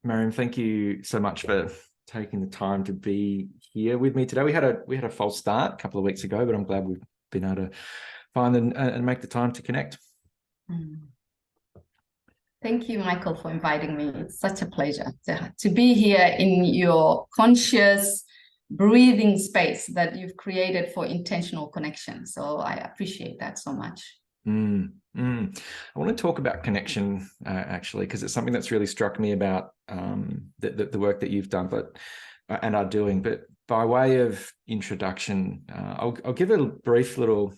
Mariam, thank you so much for taking the time to be here with me today. We had a false start a couple of weeks ago, but I'm glad we've been able to find and make the time to connect. Thank you, Michael, for inviting me. It's such a pleasure to be here in your conscious breathing space that you've created for intentional connection. So I appreciate that so much. I want to talk about connection, actually, because it's something that's really struck me about the work that you've done and are doing. But by way of introduction, I'll give a brief little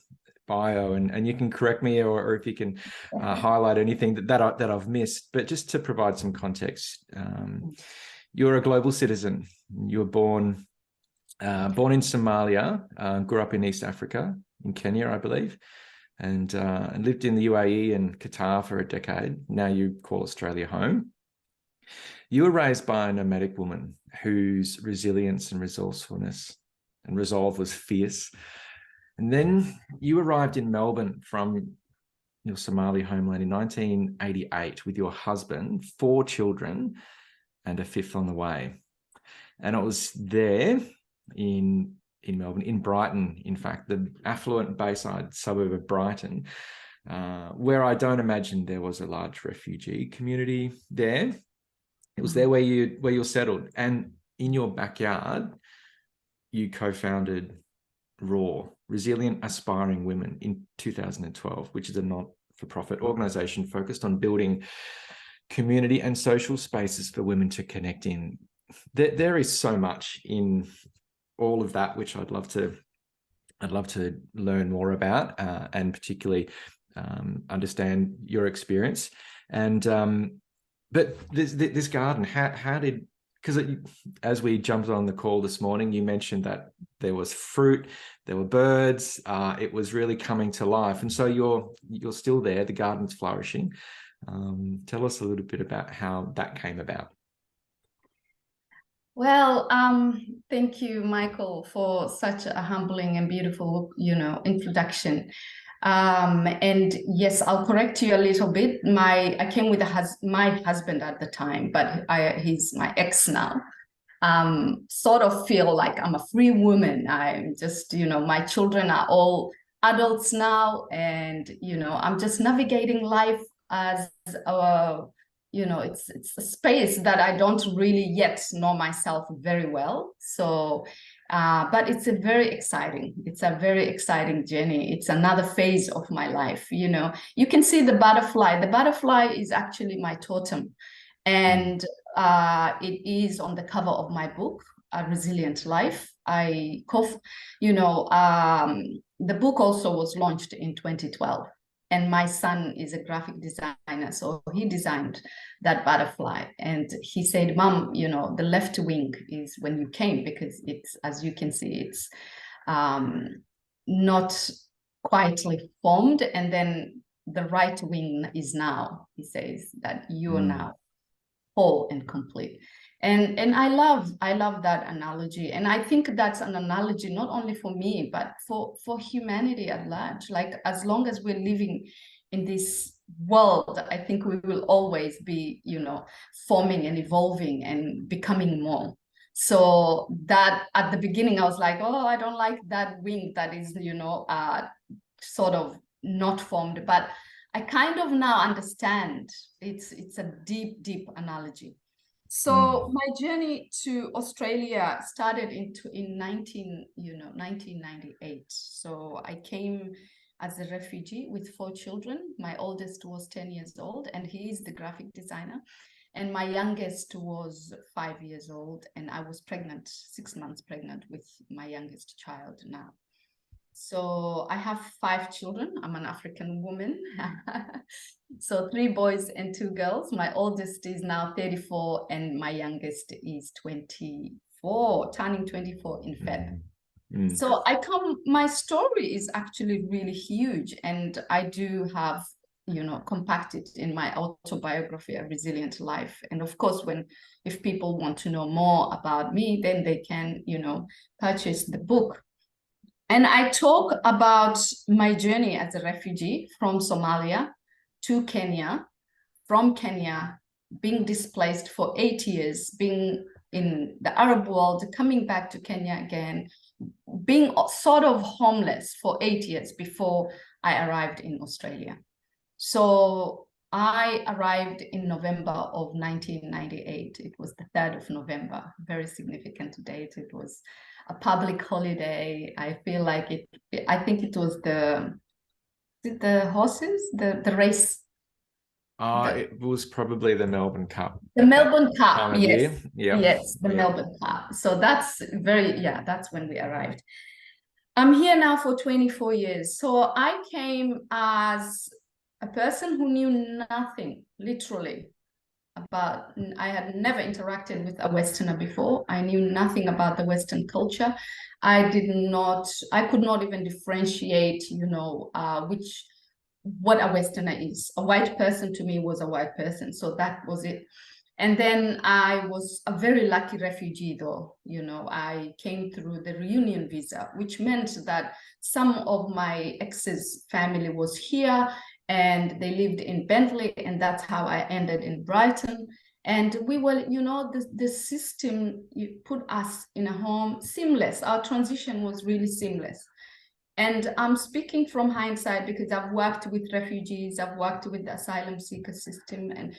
bio, and you can correct me or if you can highlight anything that I've missed. But just to provide some context, you're a global citizen. You were born in Somalia, grew up in East Africa, in Kenya, I believe, and lived in the UAE and Qatar for a decade. Now you call Australia home. You were raised by a nomadic woman whose resilience and resourcefulness and resolve was fierce. And then you arrived in Melbourne from your Somali homeland in 1988 with your husband, 4 children, and a 5th on the way. And it was there in Melbourne, in Brighton, in fact, the affluent Bayside suburb of Brighton, where I don't imagine there was a large refugee community there. It was there where you're settled. And in your backyard, you co-founded RAW, Resilient Aspiring Women, in 2012, which is a not-for-profit organisation focused on building community and social spaces for women to connect in. There is so much in all of that which I'd love to learn more about, and particularly understand your experience. And but this garden, how did, because as we jumped on the call this morning, you mentioned that there was fruit, there were birds, it was really coming to life. And so you're still there, the garden's flourishing. Tell us a little bit about how that came about. Well, thank you, Michael, for such a humbling and beautiful, introduction. And yes, I'll correct you a little bit. I came with my husband at the time, but he's my ex now. Sort of feel like I'm a free woman. I'm just, my children are all adults now, and I'm just navigating life as it's a space that I don't really yet know myself very well. So but it's a very exciting journey. It's another phase of my life. You can see the butterfly is actually my totem, and it is on the cover of my book, A Resilient Life. The book also was launched in 2012, and my son is a graphic designer, so he designed that butterfly. And he said, "Mom, the left wing is when you came, because it's, as you can see, it's not quietly formed, and then the right wing is now." He says that you are now whole and complete. And I love that analogy. And I think that's an analogy not only for me, but for humanity at large. Like, as long as we're living in this world, I think we will always be, forming and evolving and becoming more. So that at the beginning, I was like, oh, I don't like that wing that is, sort of not formed. But I kind of now understand it's a deep, deep analogy. So my journey to Australia started in 1998. So I came as a refugee with 4 children. My oldest was 10 years old, and he is the graphic designer. And my youngest was 5 years old, and I was pregnant, 6 months pregnant with my youngest child now. So I have 5 children. I'm an African woman. So 3 boys and 2 girls. My oldest is now 34, and my youngest is 24, turning 24 in Feb. So my story is actually really huge, and I do have, compacted in my autobiography, A Resilient Life. And of course, if people want to know more about me, then they can, purchase the book. And I talk about my journey as a refugee from Somalia to Kenya, from Kenya being displaced for 8 years, being in the Arab world, coming back to Kenya again, being sort of homeless for 8 years before I arrived in Australia. So I arrived in November of 1998. It was the 3rd of November, very significant date. It was a public holiday. I feel like I think it was the horses, the race. It was probably the Melbourne Cup. The Melbourne Cup, time of yes. year. Yeah. Yes, the Melbourne Cup. So that's that's when we arrived. I'm here now for 24 years. So I came as a person who knew nothing, literally, I had never interacted with a Westerner before. I knew nothing about the Western culture. I could not even differentiate, what a Westerner is. A white person to me was a white person. So that was it. And then I was a very lucky refugee, though. I came through the reunion visa, which meant that some of my ex's family was here and they lived in Bentley, and that's how I ended in Brighton. And we were, the system put us in a home, seamless. Our transition was really seamless. And I'm speaking from hindsight because I've worked with refugees, I've worked with the asylum seeker system, and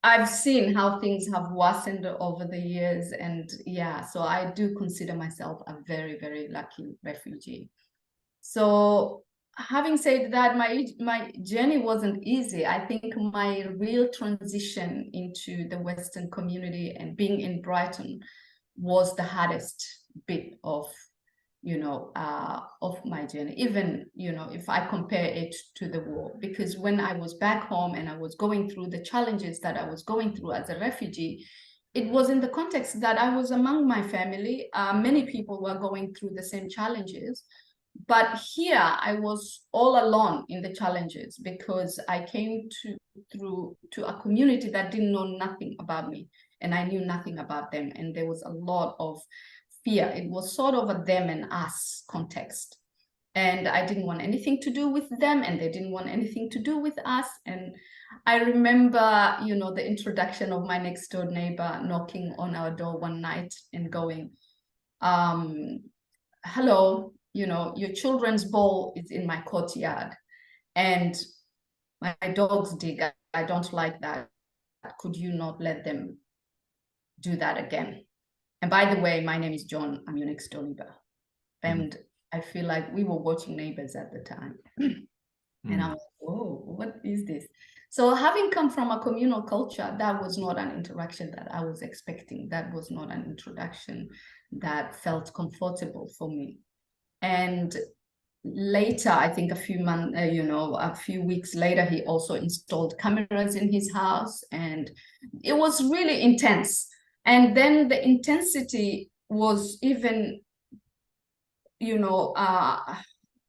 I've seen how things have worsened over the years. And so I do consider myself a very, very lucky refugee. So having said that, my journey wasn't easy. I think my real transition into the Western community and being in Brighton was the hardest bit of my journey, even, if I compare it to the war, because when I was back home and I was going through the challenges that I was going through as a refugee, it was in the context that I was among my family. Many people were going through the same challenges, but here I was all alone in the challenges because I came to a community that didn't know nothing about me, and I knew nothing about them, and there was a lot of fear. It was sort of a them and us context. And I didn't want anything to do with them, and they didn't want anything to do with us. And I remember, the introduction of my next door neighbor knocking on our door one night and going, hello, your children's ball is in my courtyard and my dogs dig. I don't like that. Could you not let them do that again? And by the way, my name is John. I'm your next door neighbor. And I feel like we were watching Neighbours at the time. And I was, whoa, what is this? So having come from a communal culture, that was not an interaction that I was expecting. That was not an introduction that felt comfortable for me. And later, I think a few weeks later, he also installed cameras in his house, and it was really intense. And then the intensity was even,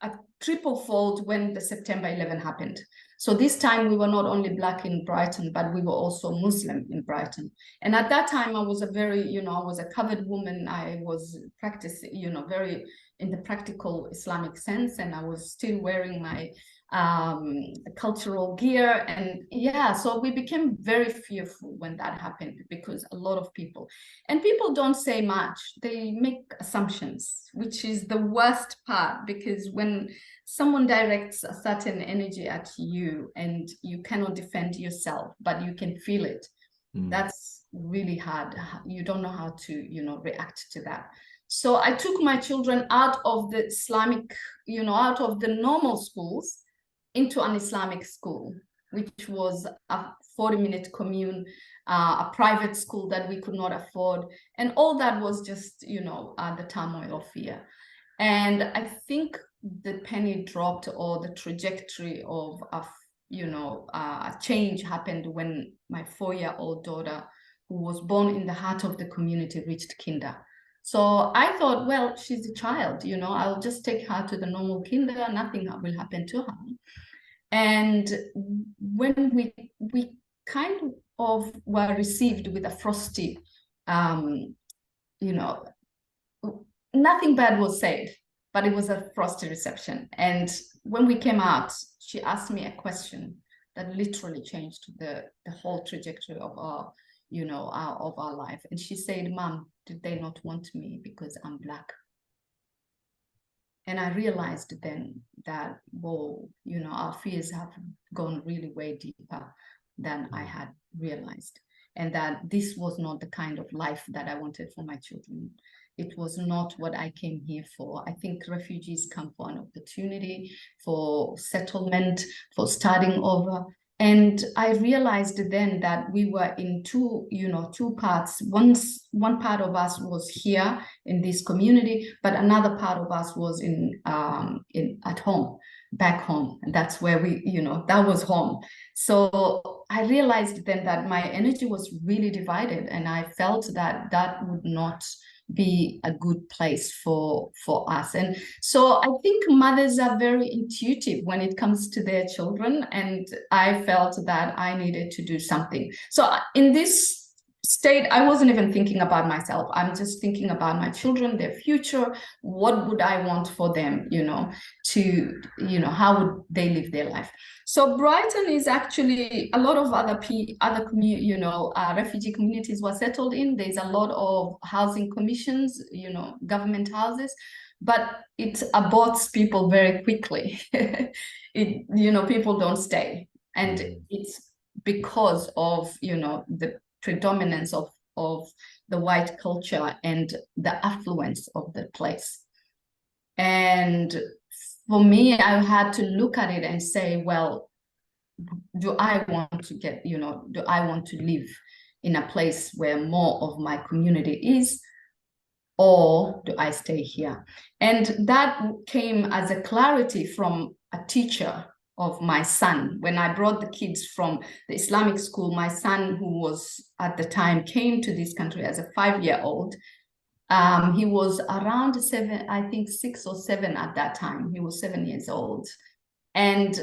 a triple-fold when the September 11 happened. So this time we were not only Black in Brighton, but we were also Muslim in Brighton. And at that time, I was I was a covered woman. I was practicing, very in the practical Islamic sense, and I was still wearing my cultural gear. And so we became very fearful when that happened, because a lot of people don't say much. They make assumptions, which is the worst part, because when someone directs a certain energy at you and you cannot defend yourself, but you can feel it, that's really hard. You don't know how to, react to that. So I took my children out of the Islamic, out of the normal schools into an Islamic school, which was a 40-minute commune, a private school that we could not afford. And all that was just, the turmoil of fear. And I think the penny dropped, or the trajectory of a change happened when my 4-year-old daughter, who was born in the heart of the community, reached kinder. So I thought, well, she's a child, I'll just take her to the normal kinder, nothing will happen to her. And when we kind of were received with a frosty, nothing bad was said, but it was a frosty reception. And when we came out, she asked me a question that literally changed the whole trajectory of our, of our life. And she said, "Mom, did they not want me because I'm Black?" And I realized then that, whoa, our fears have gone really way deeper than I had realized. And that this was not the kind of life that I wanted for my children. It was not what I came here for. I think refugees come for an opportunity, for settlement, for starting over. And I realized then that we were in two parts. One part of us was here in this community, but another part of us was at home, back home. And that's where that was home. So I realized then that my energy was really divided, and I felt that that would not be a good place for us. And so I think mothers are very intuitive when it comes to their children, and I felt that I needed to do something. So in this state, I wasn't even thinking about myself. I'm just thinking about my children, their future. What would I want for them, how would they live their life? So Brighton is actually a lot of other refugee communities were settled in. There's a lot of housing commissions, government houses, but it aborts people very quickly. People don't stay, and it's because of the predominance of the white culture and the affluence of the place. And for me, I had to look at it and say, well, do I want to live in a place where more of my community is, or do I stay here? And that came as a clarity from a teacher of my son. When I brought the kids from the Islamic school, my son, who was at the time came to this country as a 5-year-old. He was around 7, I think 6 or 7 at that time. He was 7 years old. And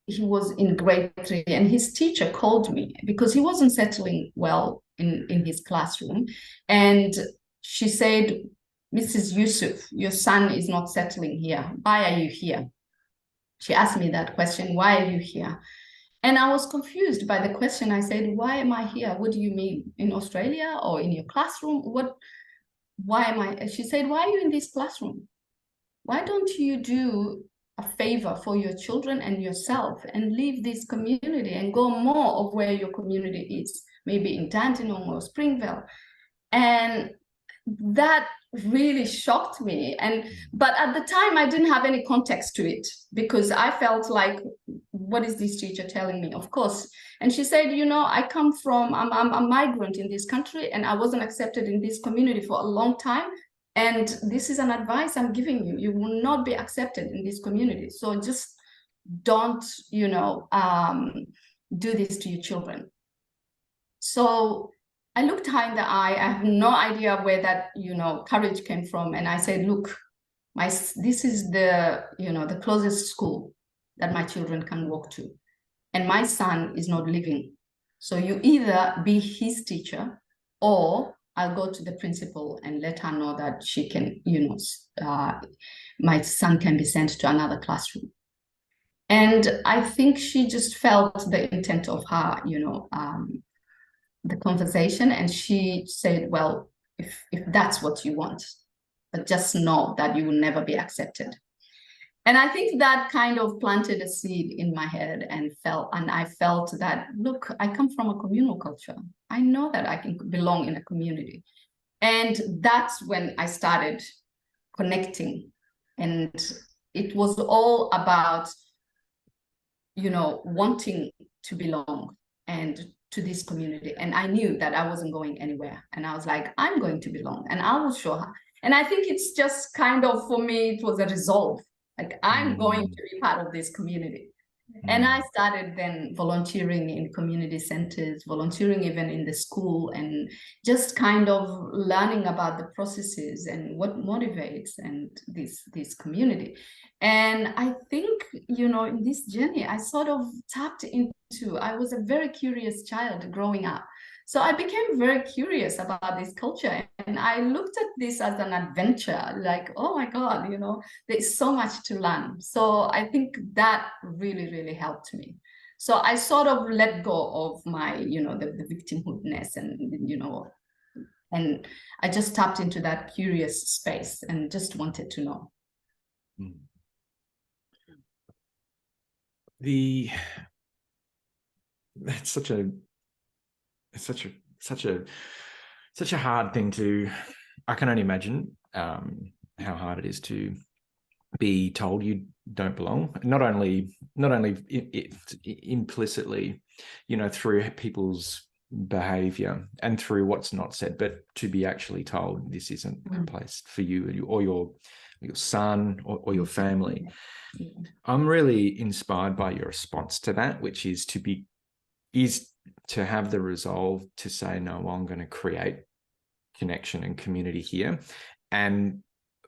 he was in grade 3, and his teacher called me because he wasn't settling well in his classroom. And she said, "Mrs. Yusuf, your son is not settling here. Why are you here?" She asked me that question, "Why are you here?" And I was confused by the question. I said, "Why am I here? What do you mean? In Australia or in your classroom? Why am I?" She said, "Why are you in this classroom? Why don't you do a favor for your children and yourself and leave this community and go more of where your community is, maybe in Dandenong or Springvale?" And that really shocked me. But at the time, I didn't have any context to it, because I felt like, what is this teacher telling me? Of course. And she said, I'm a migrant in this country, and I wasn't accepted in this community for a long time. And this is an advice I'm giving you. You will not be accepted in this community. So just don't, do this to your children. So I looked her in the eye. I have no idea where that, courage came from. And I said, "Look, this is the closest school that my children can walk to. And my son is not living. So you either be his teacher, or I'll go to the principal and let her know that she can, my son can be sent to another classroom." And I think she just felt the intent of her, the conversation. And she said, "Well, if that's what you want, but just know that you will never be accepted." And I think that kind of planted a seed in my head, and I felt that, look, I come from a communal culture. I know that I can belong in a community. And that's when I started connecting. And it was all about, wanting to belong and to this community. And I knew that I wasn't going anywhere. And I was like, I'm going to belong, and I will show her. And I think it's just kind of, for me, it was a resolve. Like, I'm going to be part of this community. And I started then volunteering in community centers, volunteering even in the school, and just kind of learning about the processes and what motivates and this community. And I think, in this journey, I sort of tapped into, I was a very curious child growing up. So I became very curious about this culture, and I looked at this as an adventure, like, oh my God, there's so much to learn. So I think that really, really helped me. So I sort of let go of my, the victimhoodness and I just tapped into that curious space and just wanted to know. That's such a hard thing to, I can only imagine how hard it is to be told you don't belong, not only implicitly, through people's behavior and through what's not said, but to be actually told this isn't a place for you or your son or your family. I'm really inspired by your response to that, which is to have the resolve to say, no, I'm going to create connection and community here. And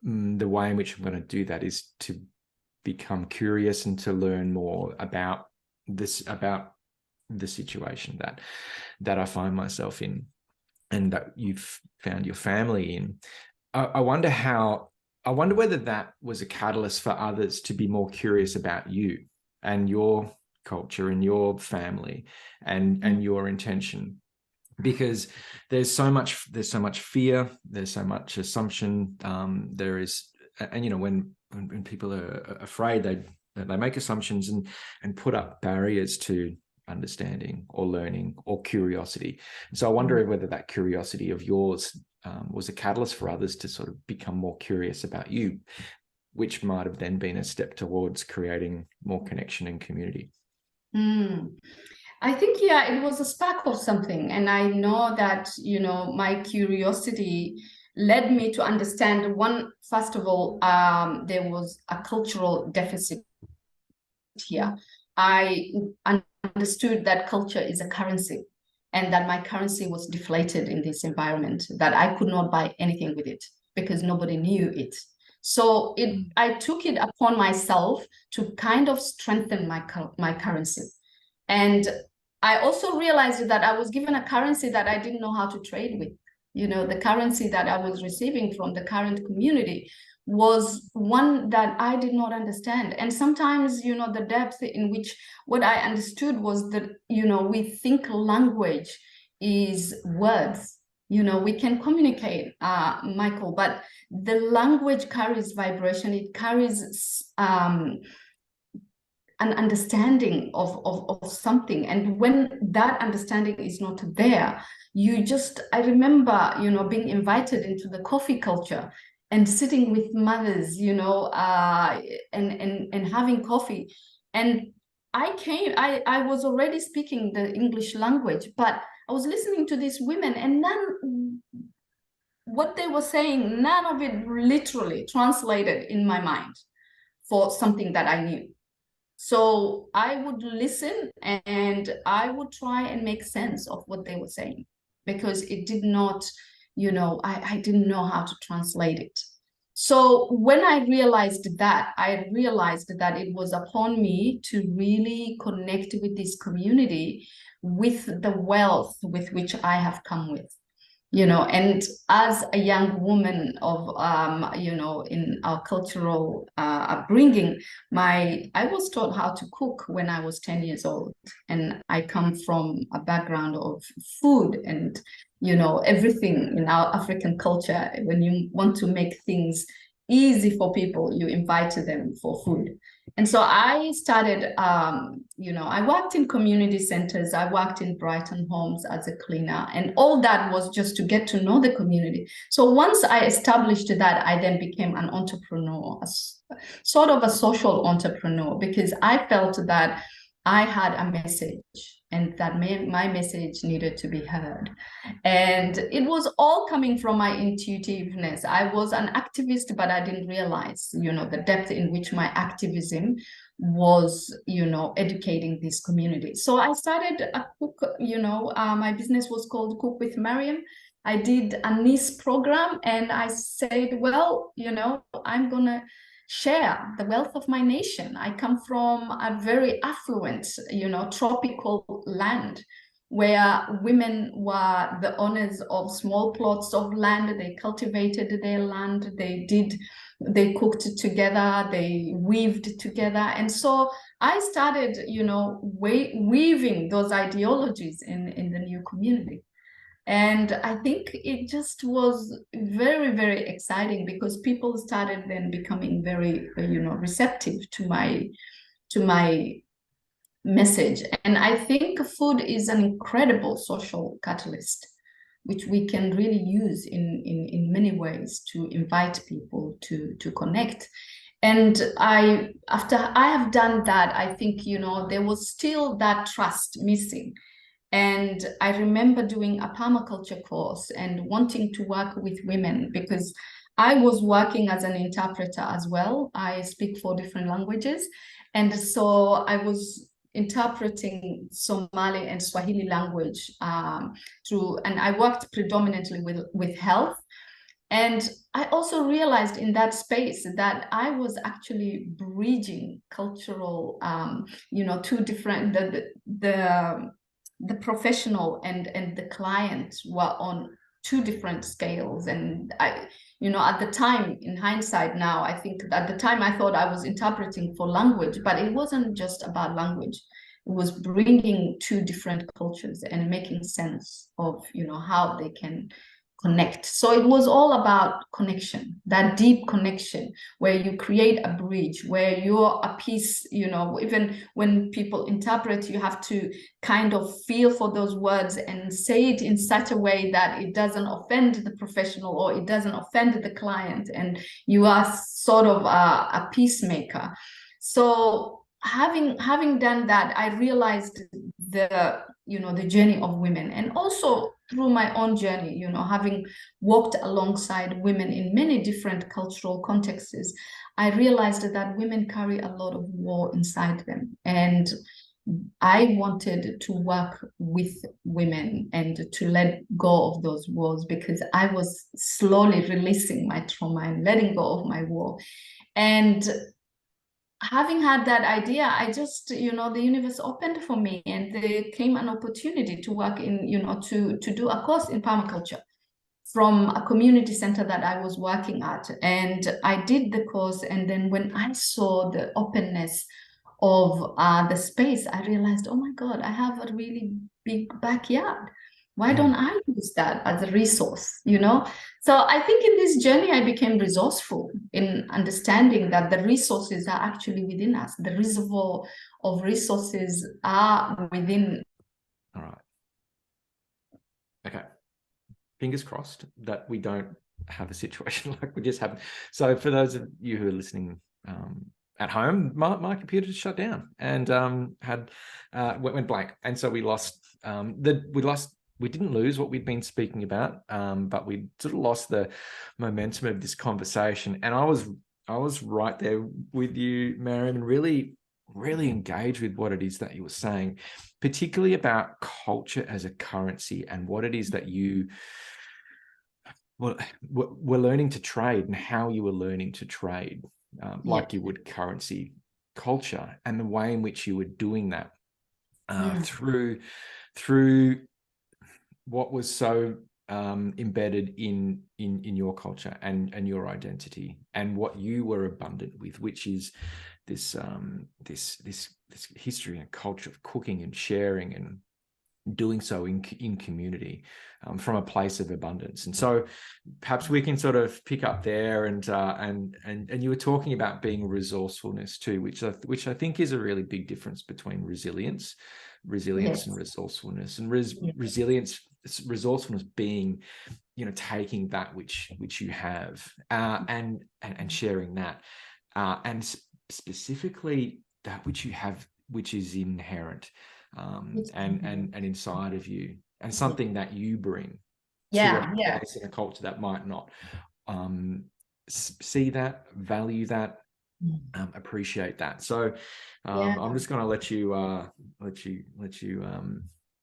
the way in which I'm going to do that is to become curious and to learn more about the situation that I find myself in and that you've found your family in. I wonder whether that was a catalyst for others to be more curious about you and your culture and your family and your intention, because there's so much fear, there's so much assumption, there is, and when people are afraid, they make assumptions and put up barriers to understanding or learning or curiosity. So I wonder whether that curiosity of yours was a catalyst for others to sort of become more curious about you, which might have then been a step towards creating more connection and community. I think, it was a spark of something. And I know that, my curiosity led me to understand first of all, there was a cultural deficit here. I understood that culture is a currency and that my currency was deflated in this environment, that I could not buy anything with it because nobody knew it. So I took it upon myself to kind of strengthen my currency. And I also realized that I was given a currency that I didn't know how to trade with. The currency that I was receiving from the current community was one that I did not understand. And sometimes, the depth in which what I understood was that, we think language is words. We can communicate, Michael, but the language carries vibration. It carries an understanding of something. And when that understanding is not there, I remember, being invited into the coffee culture and sitting with mothers, and having coffee. And I was already speaking the English language, but I was listening to these women and what they were saying, none of it literally translated in my mind for something that I knew. So I would listen and I would try and make sense of what they were saying, because it did not, I didn't know how to translate it. So when I realized that it was upon me to really connect with this community with the wealth with which I have come with. And as a young woman of, in our cultural upbringing, I was taught how to cook when I was 10 years old. And I come from a background of food and, everything in our African culture. When you want to make things easy for people, you invite them for food. And so I started, I worked in community centers. I worked in Brighton homes as a cleaner, and all that was just to get to know the community. So once I established that, I then became an entrepreneur, sort of a social entrepreneur, because I felt that I had a message and that my message needed to be heard. And it was all coming from my intuitiveness. I was an activist, but I didn't realize, the depth in which my activism was, educating this community. So I started a cook, my business was called Cook with Mariam. I did a niche program and I said, well, I'm going to share the wealth of my nation. I come from a very affluent, tropical land where women were the owners of small plots of land. They cultivated their land. They did, they cooked together, they weaved together. And so I started, weaving those ideologies in the new community. And I think it just was very, very exciting because people started then becoming very, receptive to my message. And I think food is an incredible social catalyst, which we can really use in many ways to invite people to connect. And after I have done that, I think, there was still that trust missing. And I remember doing a permaculture course and wanting to work with women because I was working as an interpreter as well. I speak 4 different languages. And so I was interpreting Somali and Swahili language and I worked predominantly with health. And I also realized in that space that I was actually bridging cultural, 2 different, the professional and the client were on 2 different scales. And I, at the time, in hindsight now, I think at the time I thought I was interpreting for language, but it wasn't just about language. It was bringing 2 different cultures and making sense of, how they can connect. So it was all about connection, that deep connection where you create a bridge, where you're a piece, even when people interpret, you have to kind of feel for those words and say it in such a way that it doesn't offend the professional or it doesn't offend the client. And you are sort of a peacemaker. So having done that, I realized the journey of women, and also through my own journey, having walked alongside women in many different cultural contexts, I realized that women carry a lot of war inside them. And I wanted to work with women and to let go of those wars because I was slowly releasing my trauma and letting go of my war. And having had that idea, I just, the universe opened for me and there came an opportunity to work in, to do a course in permaculture from a community center that I was working at. And I did the course. And then when I saw the openness of the space, I realized, oh my God, I have a really big backyard. Why don't I use that as a resource, So I think in this journey, I became resourceful in understanding that the resources are actually within us. The reservoir of resources are within. All right. Okay. Fingers crossed that we don't have a situation like we just happened. So for those of you who are listening at home, my computer just shut down and went blank. And so we didn't lose what we'd been speaking about, but we sort of lost the momentum of this conversation. And I was right there with you, Mariam, and really, really engaged with what it is that you were saying, particularly about culture as a currency and what it is that you were learning to trade and how you were learning to trade, like you would currency culture, and the way in which you were doing that through what was so embedded in your culture and your identity, and what you were abundant with, which is this history and culture of cooking and sharing and doing so in community, from a place of abundance. And so perhaps we can sort of pick up there, and you were talking about being resourcefulness too, which I think is a really big difference between resilience and resourcefulness. And resourcefulness being, taking that which you have and sharing that, and specifically that which you have, which is inherent and inside of you, and something that you bring to a place in a culture that might not see that, value that, appreciate that. So I'm just going to let you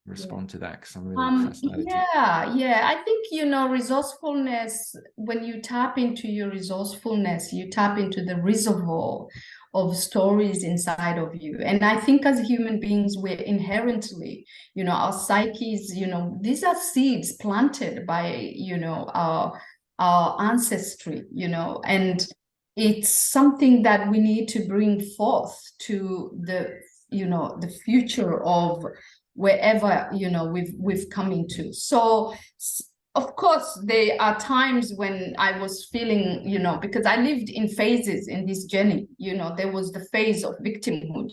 respond to that, because I'm really fascinated. I think resourcefulness, when you tap into your resourcefulness, you tap into the reservoir of stories inside of you. And I think as human beings, we're inherently, our psyches, these are seeds planted by our ancestry, and it's something that we need to bring forth to the, the future of wherever, we've come into. So of course, there are times when I was feeling, because I lived in phases in this journey. There was the phase of victimhood,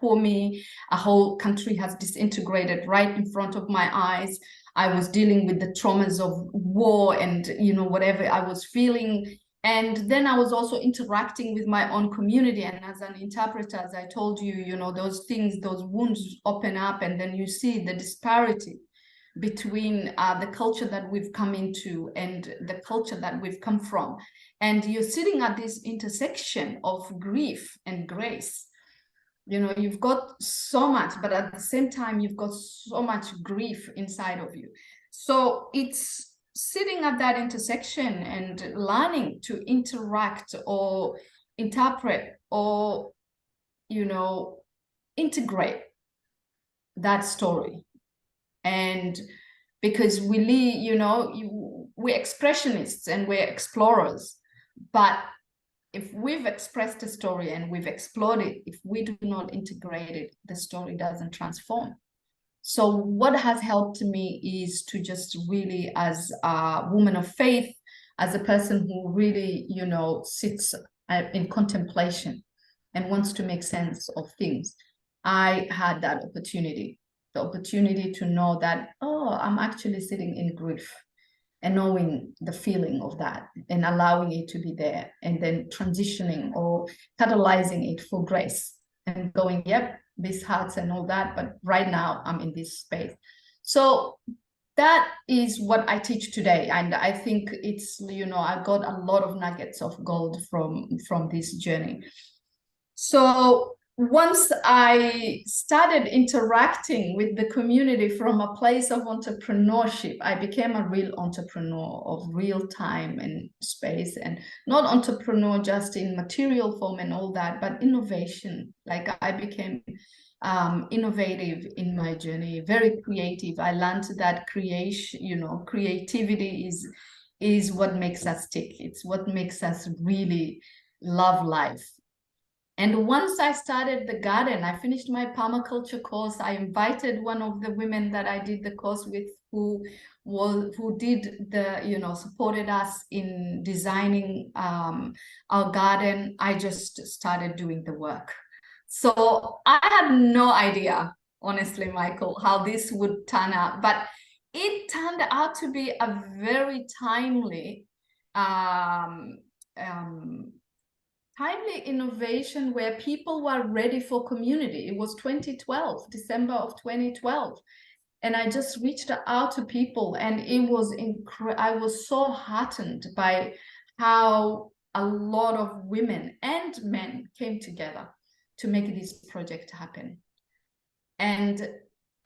poor me, a whole country has disintegrated right in front of my eyes. I was dealing with the traumas of war and, whatever I was feeling. And then I was also interacting with my own community. And as an interpreter, as I told you, those things, those wounds open up, and then you see the disparity between the culture that we've come into and the culture that we've come from. And you're sitting at this intersection of grief and grace. You've got so much, but at the same time, you've got so much grief inside of you. So it's sitting at that intersection and learning to interact or interpret or, integrate that story. And because we're expressionists and we're explorers, but if we've expressed a story and we've explored it, if we do not integrate it, the story doesn't transform. So what has helped me is to just really, as a woman of faith, as a person who really, sits in contemplation and wants to make sense of things, I had that opportunity. The opportunity to know that, I'm actually sitting in grief, and knowing the feeling of that and allowing it to be there, and then transitioning or catalyzing it for grace and going, yep, this hurts and all that, but right now I'm in this space. So that is what I teach today. And I think it's, I got a lot of nuggets of gold from this journey. So once I started interacting with the community from a place of entrepreneurship, I became a real entrepreneur of real time and space, and not entrepreneur just in material form and all that, but innovation. Like I became innovative in my journey, very creative. I learned that creativity is what makes us tick. It's what makes us really love life. And once I started the garden, I finished my permaculture course. I invited one of the women that I did the course with, who did the, supported us in designing our garden. I just started doing the work. So I had no idea, honestly, Michael, how this would turn out, but it turned out to be a very timely innovation where people were ready for community. It was 2012, December of 2012. And I just reached out to people, and it was I was so heartened by how a lot of women and men came together to make this project happen. And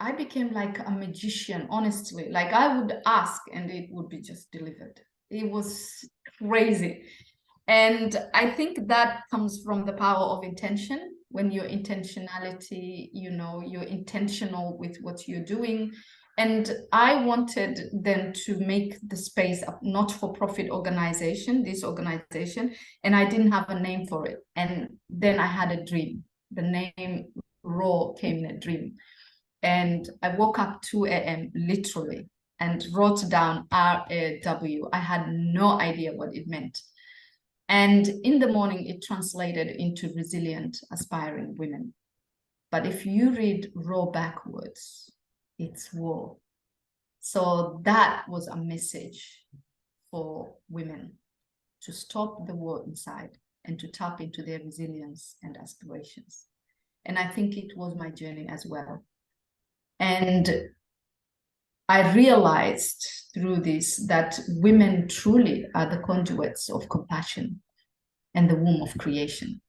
I became like a magician, honestly. Like I would ask and it would be just delivered. It was crazy. And I think that comes from the power of intention. When your intentionality, you're intentional with what you're doing. And I wanted then to make the space a not-for-profit organization, this organization, and I didn't have a name for it. And then I had a dream. The name Raw came in a dream. And I woke up 2 a.m. literally and wrote down RAW. I had no idea what it meant. And in the morning, it translated into resilient, aspiring women. But if you read Raw backwards, it's war. So that was a message for women to stop the war inside and to tap into their resilience and aspirations. And I think it was my journey as well. And I realized through this that women truly are the conduits of compassion and the womb of creation.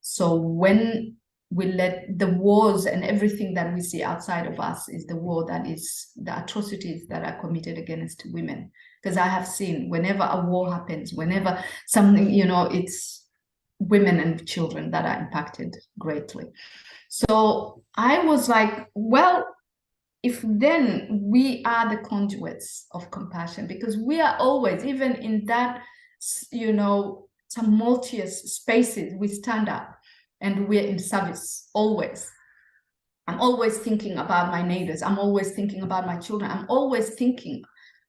So when we let the wars and everything that we see outside of us is the war that is the atrocities that are committed against women. Because I have seen whenever a war happens, whenever something, it's women and children that are impacted greatly. So I was like, well, if then we are the conduits of compassion, because we are always, even in that, tumultuous spaces, we stand up and we're in service always. I'm always thinking about my neighbors. I'm always thinking about my children. I'm always thinking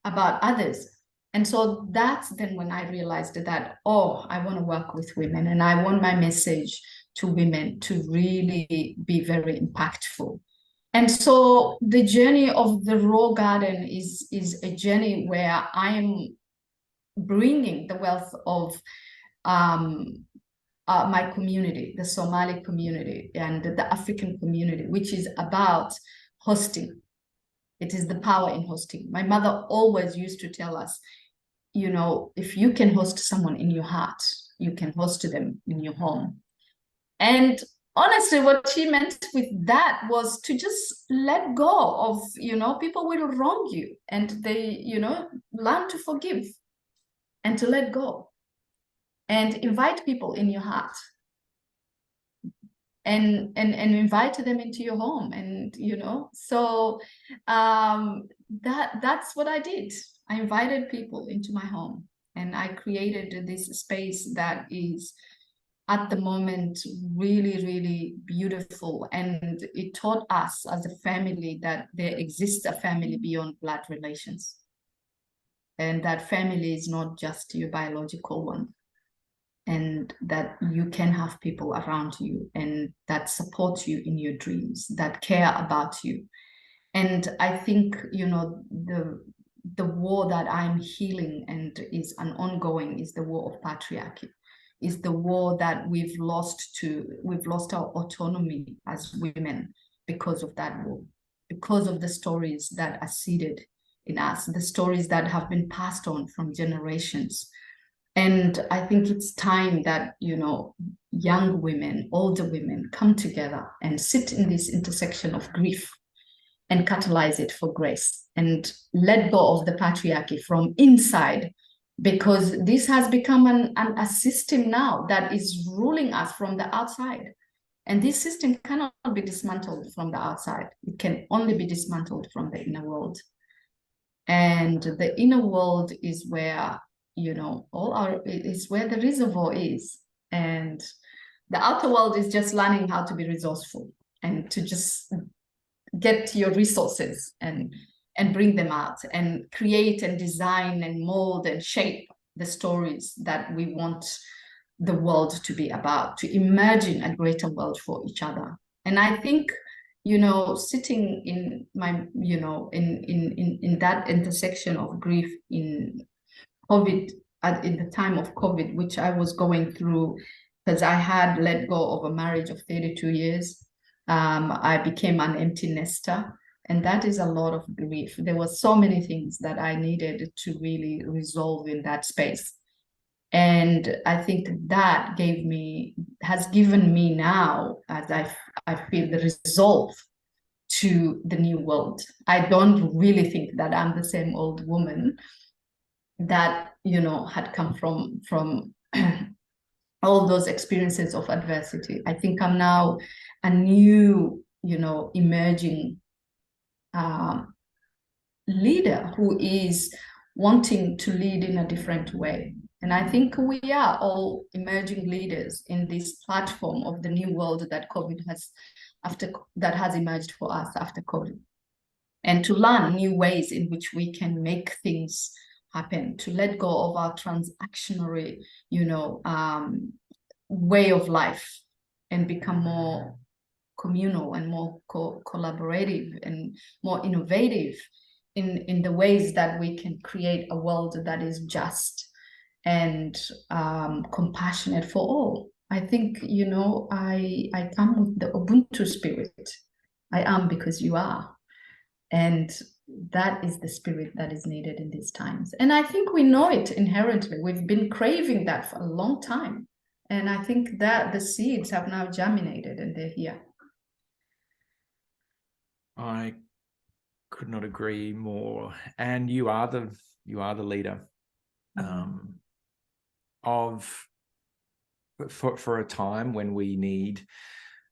about others. And so that's then when I realized that, oh, I want to work with women, and I want my message to women to really be very impactful. And so the journey of the Raw Garden is a journey where I'm bringing the wealth of my community, the Somali community and the African community, which is about hosting. It is the power in hosting. My mother always used to tell us, you know, if you can host someone in your heart, you can host them in your home. And honestly, what she meant with that was to just let go of, you know, people will wrong you, and they, you know, learn to forgive and to let go and invite people in your heart and invite them into your home. And, you know, so that's what I did. I invited people into my home, and I created this space that is at the moment really, really beautiful. And it taught us as a family that there exists a family beyond blood relations, and that family is not just your biological one, and that you can have people around you and that support you in your dreams, that care about you. And I think, you know, the war that I'm healing and is an ongoing is the war of patriarchy, is the war that we've lost our autonomy as women because of that war, because of the stories that are seeded in us, the stories that have been passed on from generations. And I think it's time that, you know, young women, older women come together and sit in this intersection of grief and catalyze it for grace and let go of the patriarchy from inside, because this has become a system now that is ruling us from the outside. And this system cannot be dismantled from the outside. It can only be dismantled from the inner world. And the inner world is where, you know, is where the reservoir is. And the outer world is just learning how to be resourceful and to just get your resources and bring them out and create and design and mold and shape the stories that we want the world to be about, to imagine a greater world for each other. And I think, you know, sitting in my, you know, in that intersection of grief in COVID, in the time of COVID, which I was going through, because I had let go of a marriage of 32 years. I became an empty nester, and that is a lot of grief. There were so many things that I needed to really resolve in that space. And I think that has given me now, as I feel, the resolve to the new world. I don't really think that I'm the same old woman that, you know, had come from all those experiences of adversity. I think I'm now a new, you know, emerging leader who is wanting to lead in a different way. And I think we are all emerging leaders in this platform of the new world that has emerged for us after COVID. And to learn new ways in which we can make things happen, to let go of our transactionary, you know, way of life and become more communal and more collaborative and more innovative in the ways that we can create a world that is just and compassionate for all. I think, you know, I come with the Ubuntu spirit. I am because you are. And that is the spirit that is needed in these times. And I think we know it inherently. We've been craving that for a long time. And I think that the seeds have now germinated and they're here. I could not agree more. And you are the leader for a time when we need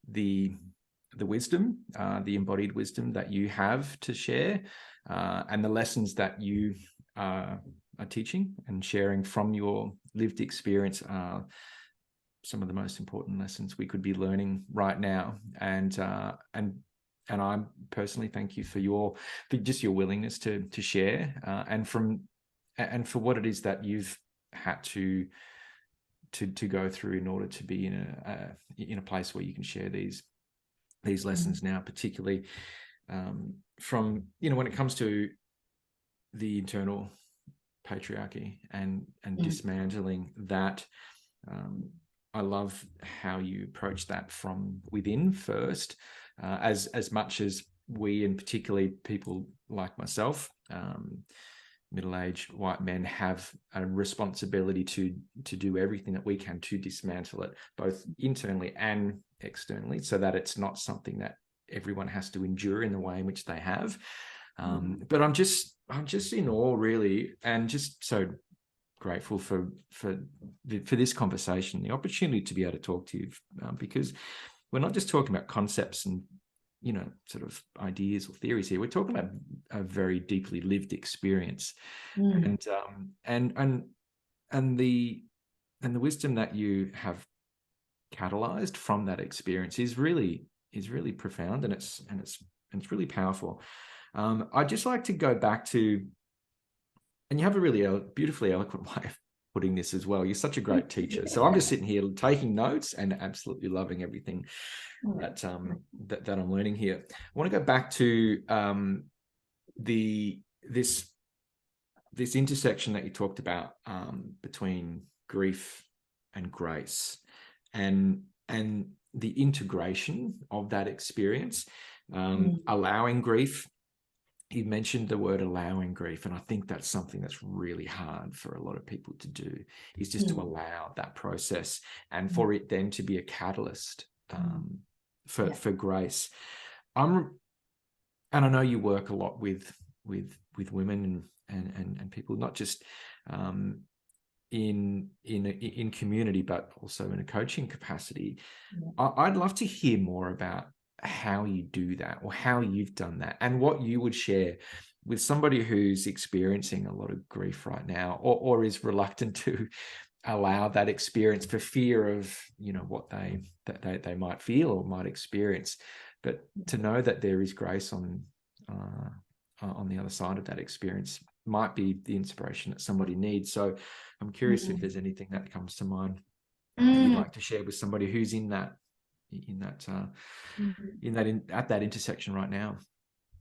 the wisdom, the embodied wisdom that you have to share, and the lessons that you teaching and sharing from your lived experience are some of the most important lessons we could be learning right now. And I personally thank you for just your willingness to share, and for what it is that you've had to go through in order to be in a place where you can share these lessons now, particularly from, when it comes to the internal patriarchy and dismantling that. I love how you approach that from within first, as much as we, and particularly people like myself, middle-aged white men, have a responsibility to do everything that we can to dismantle it, both internally and externally, so that it's not something that everyone has to endure in the way in which they have. But I'm just in awe, really, and just so grateful for this conversation, the opportunity to be able to talk to you, because we're not just talking about concepts and sort of ideas or theories here. We're talking about a very deeply lived experience, and the wisdom that you have catalyzed from that experience is really profound, and it's really powerful. I'd just like to go back to, and you have a really beautifully eloquent way of putting this as well. You're such a great teacher. So I'm just sitting here taking notes and absolutely loving everything that I'm learning here. I want to go back to this intersection that you talked about between grief and grace, and the integration of that experience, allowing grief. You mentioned the word allowing grief, and I think that's something that's really hard for a lot of people to do, is just to allow that process, and for it then to be a catalyst for grace. And I know you work a lot with women and people, not just in community, but also in a coaching capacity. I'd love to hear more about how you do that, or how you've done that, and what you would share with somebody who's experiencing a lot of grief right now, or is reluctant to allow that experience for fear of what they might feel or might experience, but to know that there is grace on the other side of that experience might be the inspiration that somebody needs. So I'm curious if there's anything that comes to mind that you'd like to share with somebody who's at that intersection right now.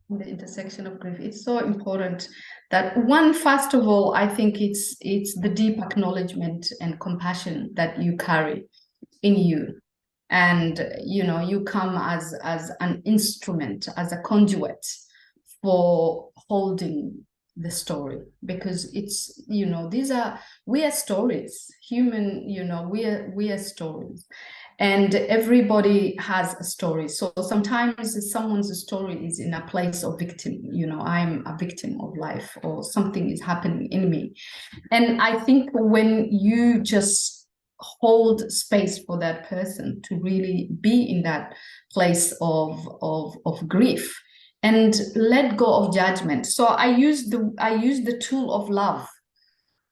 The intersection of grief. It's so important that first of all, I think it's the deep acknowledgement and compassion that you carry in you. And, you come as an instrument, as a conduit for holding the story, because it's, we are stories, human, we are stories. And everybody has a story. So sometimes someone's story is in a place of victim, I'm a victim of life, or something is happening in me. And I think when you just hold space for that person to really be in that place of grief, and let go of judgment. So I use the tool of love.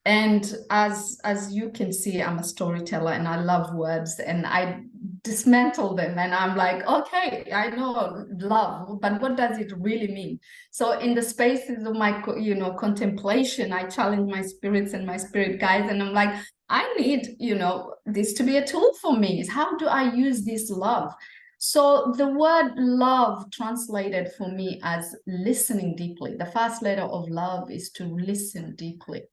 And as you can see, I'm a storyteller and I love words, and I dismantle them, and I'm like, okay, I know love, but what does it really mean? So in the spaces of my contemplation, I challenge my spirits and my spirit guides, and I'm like, I need this to be a tool for me. How do I use this love? So the word love translated for me as listening deeply. The first letter of love is to listen deeply.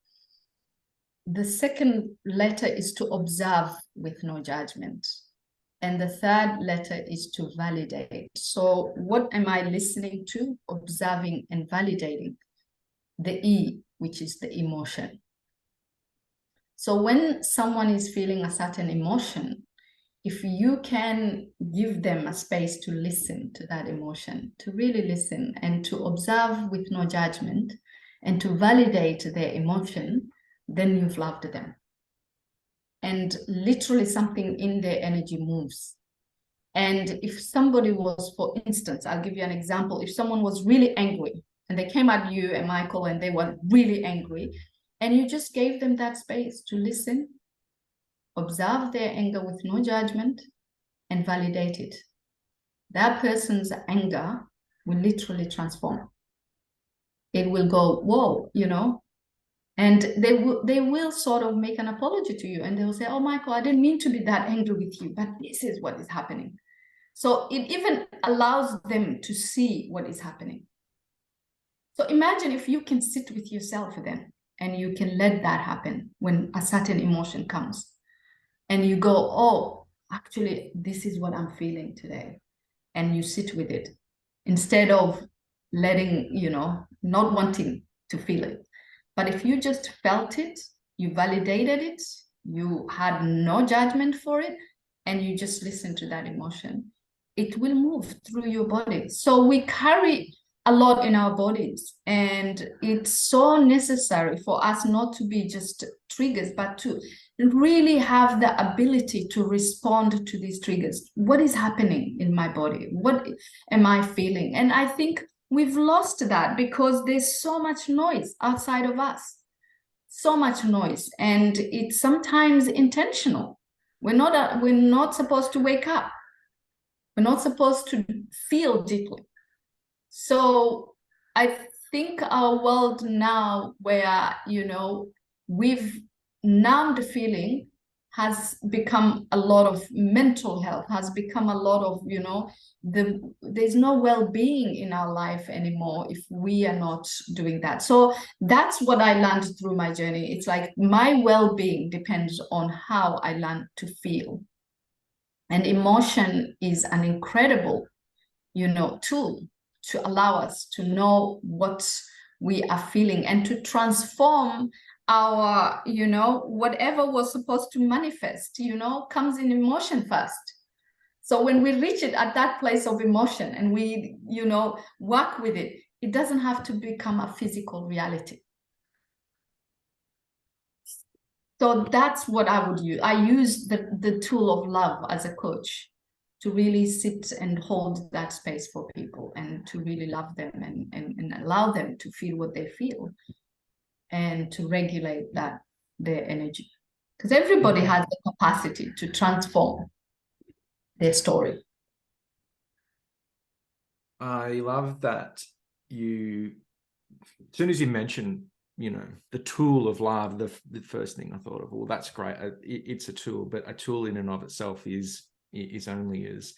The second letter is to observe with no judgment. And the third letter is to validate. So what am I listening to, observing, and validating? The E, which is the emotion. So when someone is feeling a certain emotion, if you can give them a space to listen to that emotion, to really listen, and to observe with no judgment, and to validate their emotion, then you've loved them. And literally something in their energy moves. And if somebody was, for instance, I'll give you an example. If someone was really angry and they came at you and Michael and they were really angry, And you just gave them that space to listen, observe their anger with no judgment, and validate it. That person's anger will literally transform. It will go, whoa, you know, and they will sort of make an apology to you, and they will say, oh, Michael, I didn't mean to be that angry with you, but this is what is happening. So it even allows them to see what is happening. So imagine if you can sit with yourself then, and you can let that happen when a certain emotion comes, and you go, oh, actually, this is what I'm feeling today. And you sit with it instead of letting, you know, not wanting to feel it. But if you just felt it, you validated it, you had no judgment for it, and you just listen to that emotion, it will move through your body. So we carry a lot in our bodies, and it's so necessary for us not to be just triggers, but to really have the ability to respond to these triggers. What is happening in my body? What am I feeling? And I think we've lost that because there's so much noise outside of us, so much noise, and it's sometimes intentional. We're not supposed to wake up. We're not supposed to feel deeply. So I think our world now, where, you know, we've numbed feeling, has become a lot of mental health, has become a lot of, you know, there's no well-being in our life anymore if we are not doing that. So that's what I learned through my journey. It's like my well-being depends on how I learn to feel. And emotion is an incredible, you know, tool to allow us to know what we are feeling and to transform our, you know, whatever was supposed to manifest, you know, comes in emotion first. So when we reach it at that place of emotion and we, you know, work with it, it doesn't have to become a physical reality. So that's what I would use. I use the tool of love as a coach to really sit and hold that space for people and to really love them and allow them to feel what they feel and to regulate that, their energy. Because everybody has the capacity to transform their story. I love that as soon as you mentioned, you know, the tool of love, the first thing I thought of, well, that's great. It's a tool, but a tool in and of itself is only as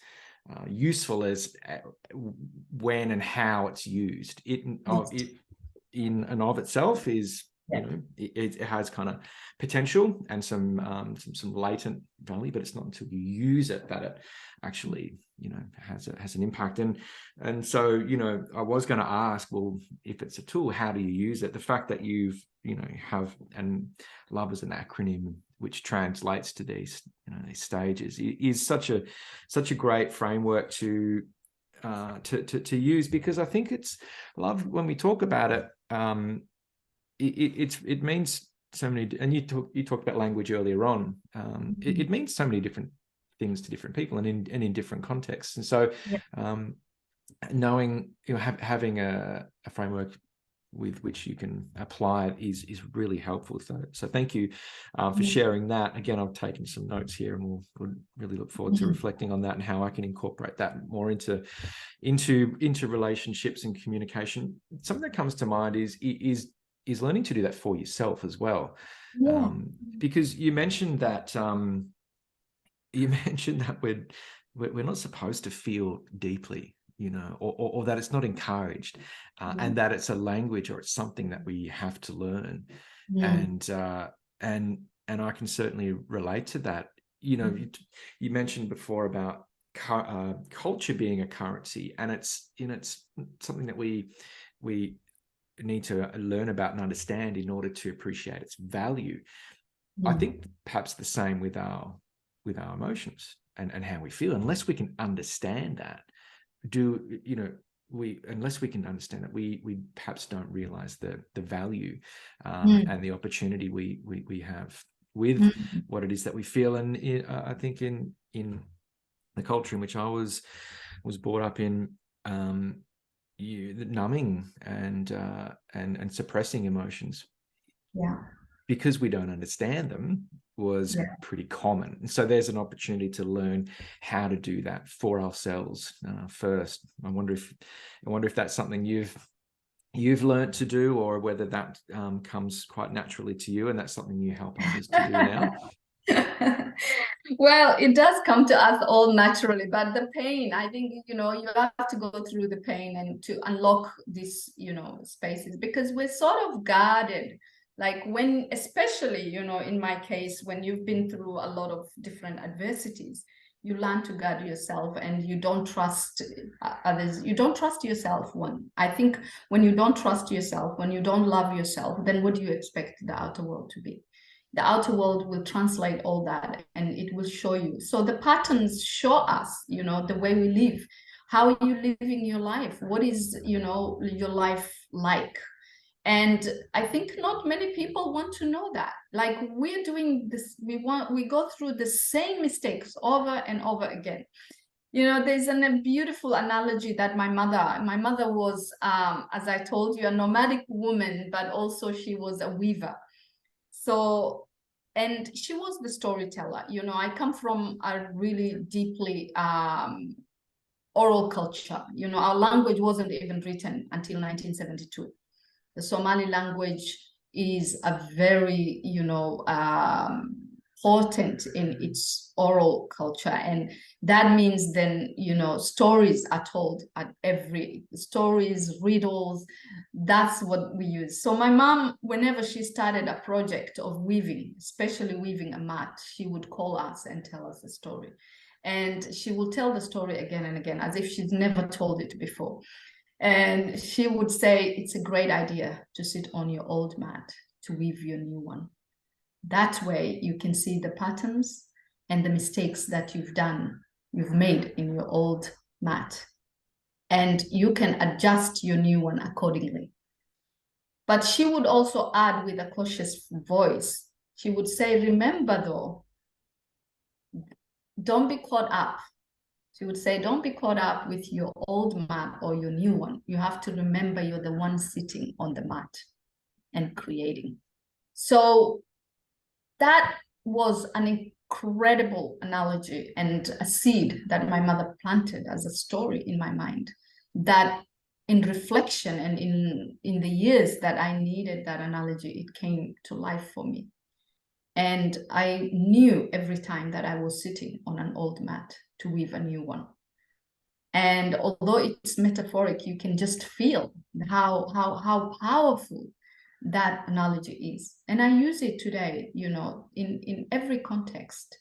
useful as when and how it's used. It in and of itself is, you know, it has kind of potential and some latent value, but it's not until you use it that it actually, you know, has an impact. And so, you know, I was going to ask, well, if it's a tool, how do you use it? The fact that you've, you know, have, and love is an acronym which translates to these, you know, these stages, is such a great framework to use, because I think it's love, when we talk about it, it means so many, and you talked about language earlier on. It means so many different things to different people and in different contexts. And so knowing, you know, having a framework with which you can apply it is really helpful. So thank you for sharing that. Again, I've taken some notes here, and we'll really look forward to reflecting on that and how I can incorporate that more into relationships and communication. Something that comes to mind is learning to do that for yourself as well. Because you mentioned that we're not supposed to feel deeply, you know, or that it's not encouraged, and that it's a language, or it's something that we have to learn. And I can certainly relate to that. You know, you mentioned before about culture being a currency, and it's, you know, it's something that we need to learn about and understand in order to appreciate its value. I think perhaps the same with our emotions and how we feel. Unless we can understand that, unless we can understand that, we perhaps don't realize the value and the opportunity we have with what it is that we feel. And I think in the culture in which I was brought up in, numbing and suppressing emotions Yeah. because we don't understand them was pretty common. So there's an opportunity to learn how to do that for ourselves first. I wonder if that's something you've learned to do, or whether that comes quite naturally to you, and that's something you help others to do now. Well, it does come to us all naturally, but the pain, I think, you have to go through the pain and to unlock these, spaces, because we're sort of guarded. Like when, especially, in my case, when you've been through a lot of different adversities, you learn to guard yourself, and you don't trust others. You don't trust yourself. I think when you don't trust yourself, when you don't love yourself, then what do you expect the outer world to be? The outer world will translate all that, and it will show you. So the patterns show us, the way we live. How are you living your life? What is, your life like? And I think not many people want to know that. Like, we're doing this, we go through the same mistakes over and over again. There's a beautiful analogy that my mother was, as I told you, a nomadic woman, but also she was a weaver. So, and she was the storyteller. I come from a really deeply oral culture. Our language wasn't even written until 1972. The Somali language is a very, important in its oral culture. And that means then, stories are told at stories, riddles, that's what we use. So my mom, whenever she started a project of weaving, especially weaving a mat, she would call us and tell us a story. And she will tell the story again and again, as if she's never told it before. And she would say, it's a great idea to sit on your old mat to weave your new one. That way you can see the patterns and the mistakes that you've made in your old mat. And you can adjust your new one accordingly. But she would also add with a cautious voice. She would say, remember though, don't be caught up. She would say, don't be caught up with your old mat or your new one. You have to remember you're the one sitting on the mat and creating. So that was an incredible analogy and a seed that my mother planted as a story in my mind, that in reflection and in the years that I needed that analogy, it came to life for me. And I knew every time that I was sitting on an old mat to weave a new one. And although it's metaphoric, you can just feel how powerful that analogy is. And I use it today, in every context,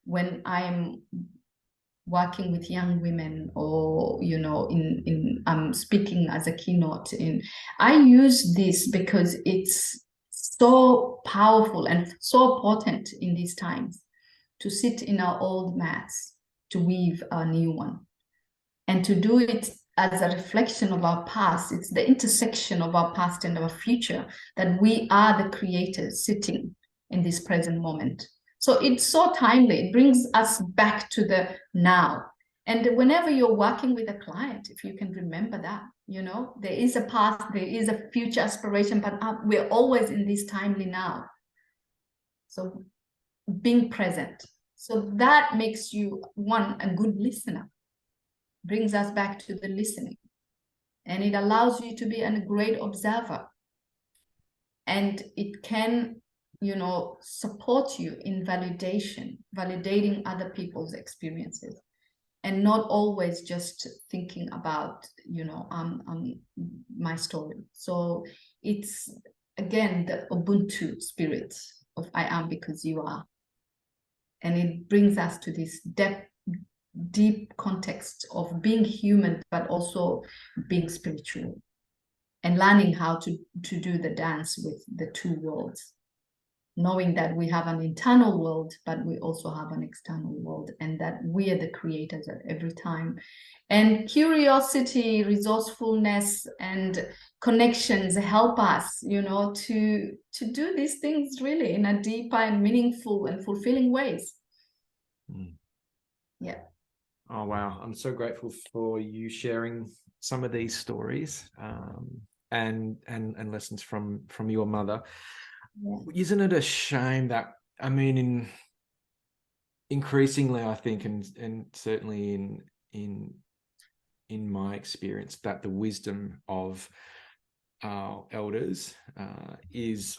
when I'm working with young women, or I'm speaking as a keynote. I use this because it's so powerful and so potent in these times, to sit in our old mats to weave a new one, and to do it as a reflection of our past. It's the intersection of our past and our future, that we are the creators sitting in this present moment. So it's so timely. It brings us back to the now. And whenever you're working with a client, if you can remember that, there is a past, there is a future aspiration, but we're always in this timely now. So being present. So that makes you, one, a good listener, brings us back to the listening. And it allows you to be a great observer. And it can, support you in validating other people's experiences, and not always just thinking about, my story. So it's, again, the Ubuntu spirit of I am because you are. And it brings us to this deep context of being human, but also being spiritual, and learning how to do the dance with the two worlds, knowing that we have an internal world, but we also have an external world, and that we are the creators at every time. And curiosity, resourcefulness, and connections help us, to do these things really in a deeper and meaningful and fulfilling ways. Yeah. Oh, wow. I'm so grateful for you sharing some of these stories and lessons from your mother. Isn't it a shame that, I mean, increasingly, I think, and certainly in my experience, that the wisdom of our elders is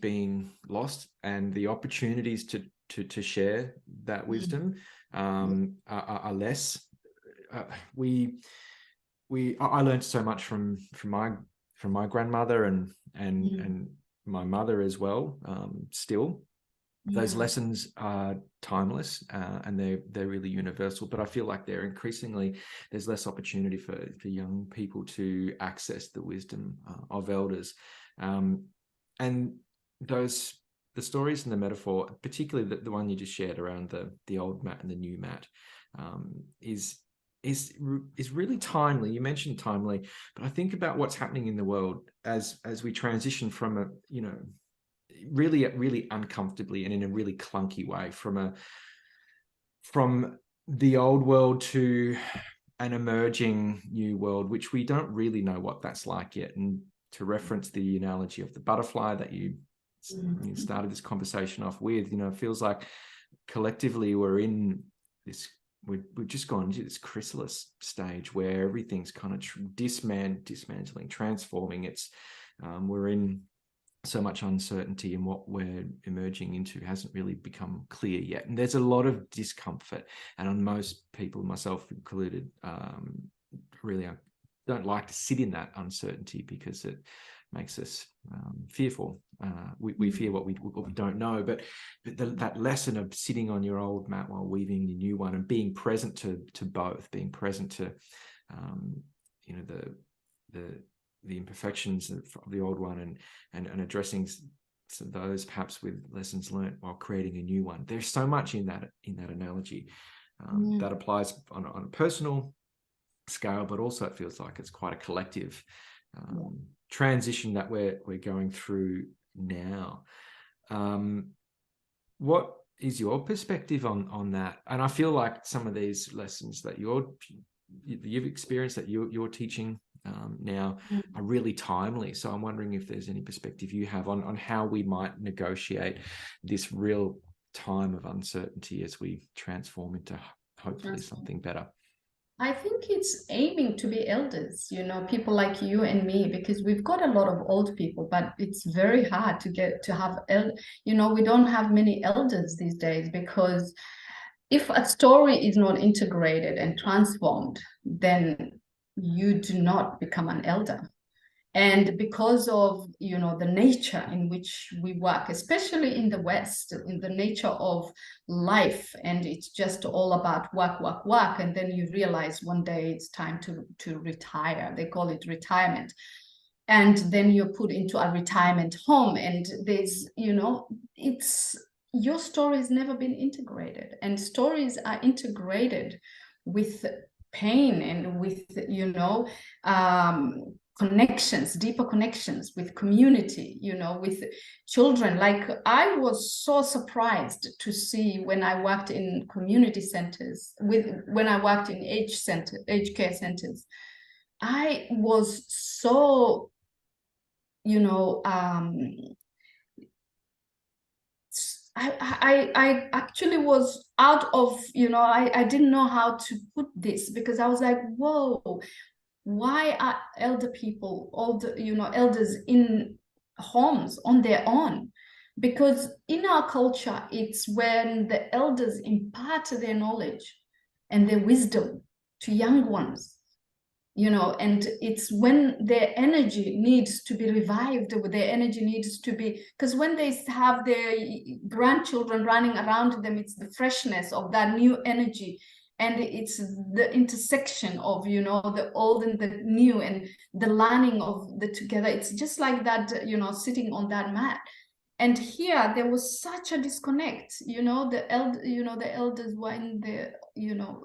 being lost, and the opportunities to share that wisdom are less. I learned so much from my grandmother and my mother as well. Still, those lessons are timeless, and they're really universal. But I feel like there's less opportunity for young people to access the wisdom of elders, and the stories and the metaphor, particularly the one you just shared around the old mat and the new mat, is really timely. You mentioned timely, but I think about what's happening in the world as we transition from a, really uncomfortably and in a really clunky way from the old world to an emerging new world, which we don't really know what that's like yet. And to reference the analogy of the butterfly that you started this conversation off with, it feels like collectively we've just gone into this chrysalis stage where everything's kind of dismantling, transforming. We're in so much uncertainty, and what we're emerging into hasn't really become clear yet. And there's a lot of discomfort, and on most people, myself included, really I don't like to sit in that uncertainty because it makes us fearful. We fear what we don't know, but that lesson of sitting on your old mat while weaving your new one, and being present to both, being present to the imperfections of the old one, and addressing those perhaps with lessons learned while creating a new one. There's so much in that analogy that applies on a personal scale, but also it feels like it's quite a collective transition that we're going through now. What is your perspective on that? And I feel like some of these lessons that you've experienced, that you're teaching now, are really timely. So I'm wondering if there's any perspective you have on how we might negotiate this real time of uncertainty as we transform into hopefully something better. I think it's aiming to be elders, people like you and me, because we've got a lot of old people, but it's very hard to have, we don't have many elders these days, because if a story is not integrated and transformed, then you do not become an elder. And because of, the nature in which we work, especially in the West, in the nature of life, and it's just all about work, work, work. And then you realize one day it's time to retire. They call it retirement. And then you're put into a retirement home. And there's, your story has never been integrated. And stories are integrated with pain and with, connections, deeper connections with community, with children. Like, I was so surprised to see when I worked in community centers, when I worked in aged care centers, I was so, I actually was out of, I didn't know how to put this, because I was like, whoa, why are elders in homes on their own? Because in our culture, it's when the elders impart their knowledge and their wisdom to young ones, and it's when their energy needs to be revived, their energy needs to be, because when they have their grandchildren running around them, it's the freshness of that new energy. And it's the intersection of, the old and the new, and the learning of the together. It's just like that, sitting on that mat. And here there was such a disconnect. The elders were in the,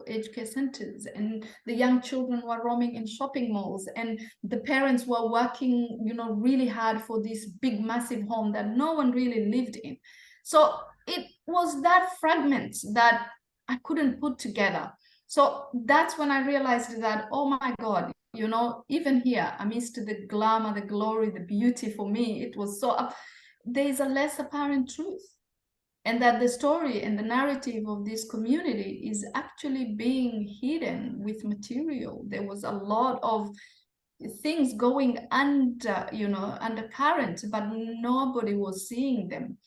aged care centers, and the young children were roaming in shopping malls, and the parents were working, really hard for this big, massive home that no one really lived in. So it was that fragment that I couldn't put together. So that's when I realized that, oh my God, even here, amidst the glamour, the glory, the beauty, for me, it was so there is a less apparent truth, and that the story and the narrative of this community is actually being hidden with material. There was a lot of things going under, undercurrent, but nobody was seeing them.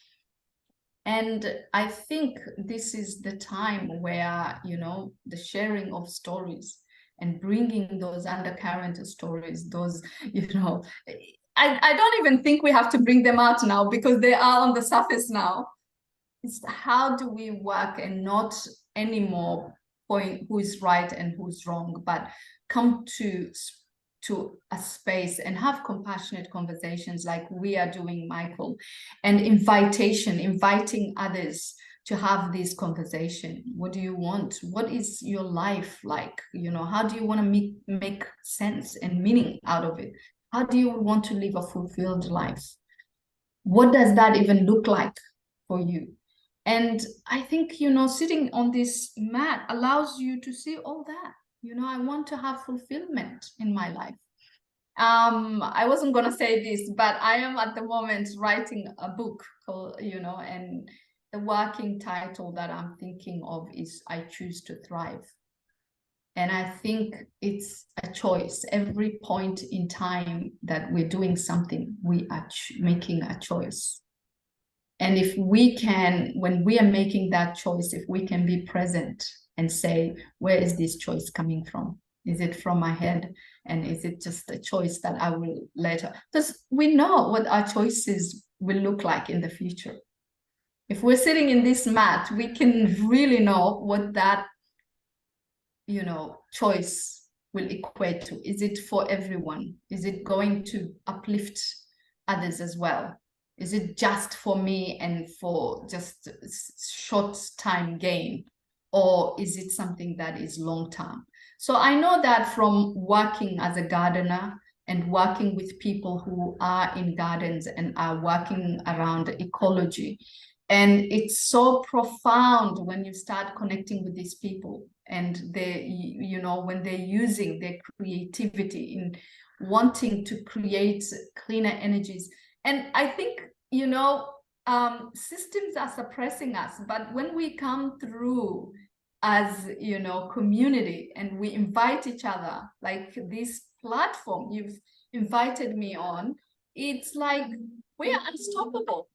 And I think this is the time where, the sharing of stories and bringing those undercurrent stories, those, I don't even think we have to bring them out now because they are on the surface now. It's how do we work and not anymore point who is right and who's wrong, but come to a space and have compassionate conversations like we are doing, Michael, and inviting others to have this conversation. What do you want? What is your life like? How do you want to make sense and meaning out of it? How do you want to live a fulfilled life? What does that even look like for you? And I think, sitting on this mat allows you to see all that. I want to have fulfillment in my life. I wasn't going to say this, but I am at the moment writing a book called, and the working title that I'm thinking of is I Choose to Thrive. And I think it's a choice. Every point in time that we're doing something, we are making a choice. And if we can, when we are making that choice, if we can be present and say, where is this choice coming from? Is it from my head? And is it just a choice that I will later? Because we know what our choices will look like in the future. If we're sitting in this mat, we can really know what that, choice will equate to. Is it for everyone? Is it going to uplift others as well? Is it just for me and for just short time gain? Or is it something that is long term? So I know that from working as a gardener and working with people who are in gardens and are working around ecology. And it's so profound when you start connecting with these people and they, when they're using their creativity in wanting to create cleaner energies. And I think, systems are suppressing us, but when we come through as, community and we invite each other, like this platform you've invited me on, it's like we are unstoppable.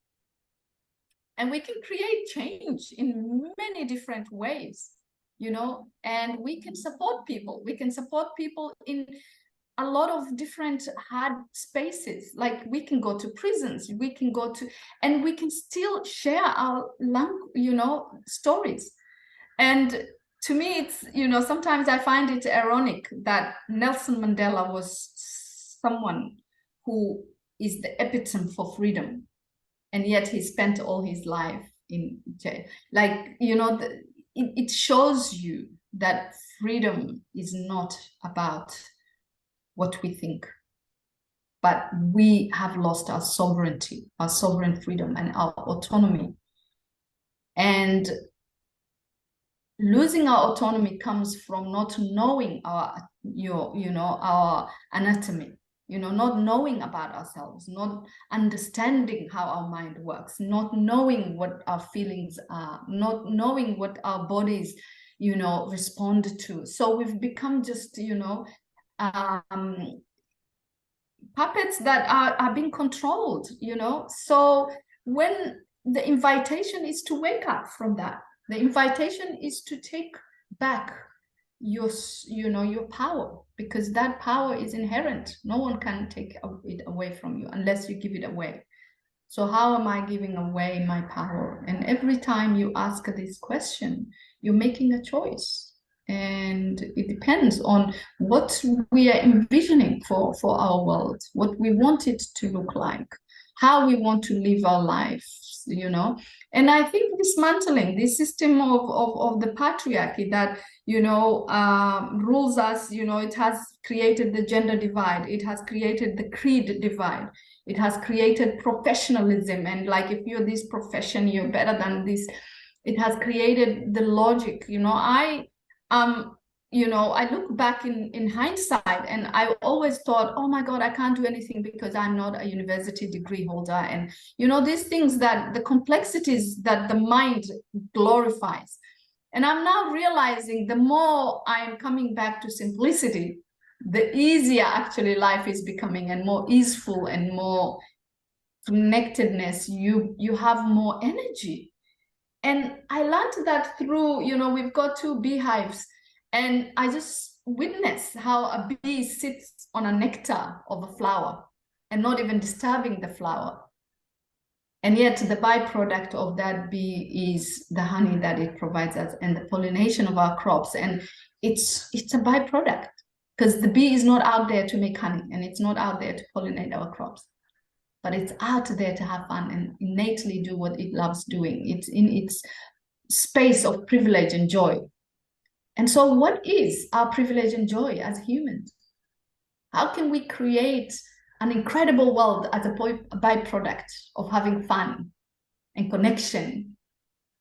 And we can create change in many different ways, and we can support people. We can support people in a lot of different hard spaces. Like we can go to prisons, we can go to, and we can still share our stories. And to me, it's, sometimes I find it ironic that Nelson Mandela was someone who is the epitome for freedom. And yet he spent all his life in jail. Like, it shows you that freedom is not about what we think, but we have lost our sovereignty, our sovereign freedom and our autonomy. And losing our autonomy comes from not knowing our anatomy, not knowing about ourselves, not understanding how our mind works, not knowing what our feelings are, not knowing what our bodies, respond to. So we've become just, puppets that are being controlled, So when the invitation is to wake up from that, the invitation is to take back your power, because that power is inherent. No one can take it away from you unless you give it away. So how am I giving away my power? And every time you ask this question, you're making a choice. And it depends on what we are envisioning for our world, what we want it to look like, how we want to live our lives, And I think dismantling this system of the patriarchy that, rules us, it has created the gender divide, it has created the creed divide, it has created professionalism. And like, if you're this profession, you're better than this. It has created the logic, I look back in hindsight, and I always thought, oh my God, I can't do anything because I'm not a university degree holder. And, these things, that the complexities that the mind glorifies. And I'm now realizing the more I'm coming back to simplicity, the easier actually life is becoming, and more easeful and more connectedness. You have more energy. And I learned that through, we've got 2 beehives, and I just witnessed how a bee sits on a nectar of a flower and not even disturbing the flower. And yet the byproduct of that bee is the honey that it provides us and the pollination of our crops. And it's a byproduct, because the bee is not out there to make honey, and it's not out there to pollinate our crops, but it's out there to have fun and innately do what it loves doing. It's in its space of privilege and joy. And so what is our privilege and joy as humans? How can we create an incredible world as a byproduct of having fun and connection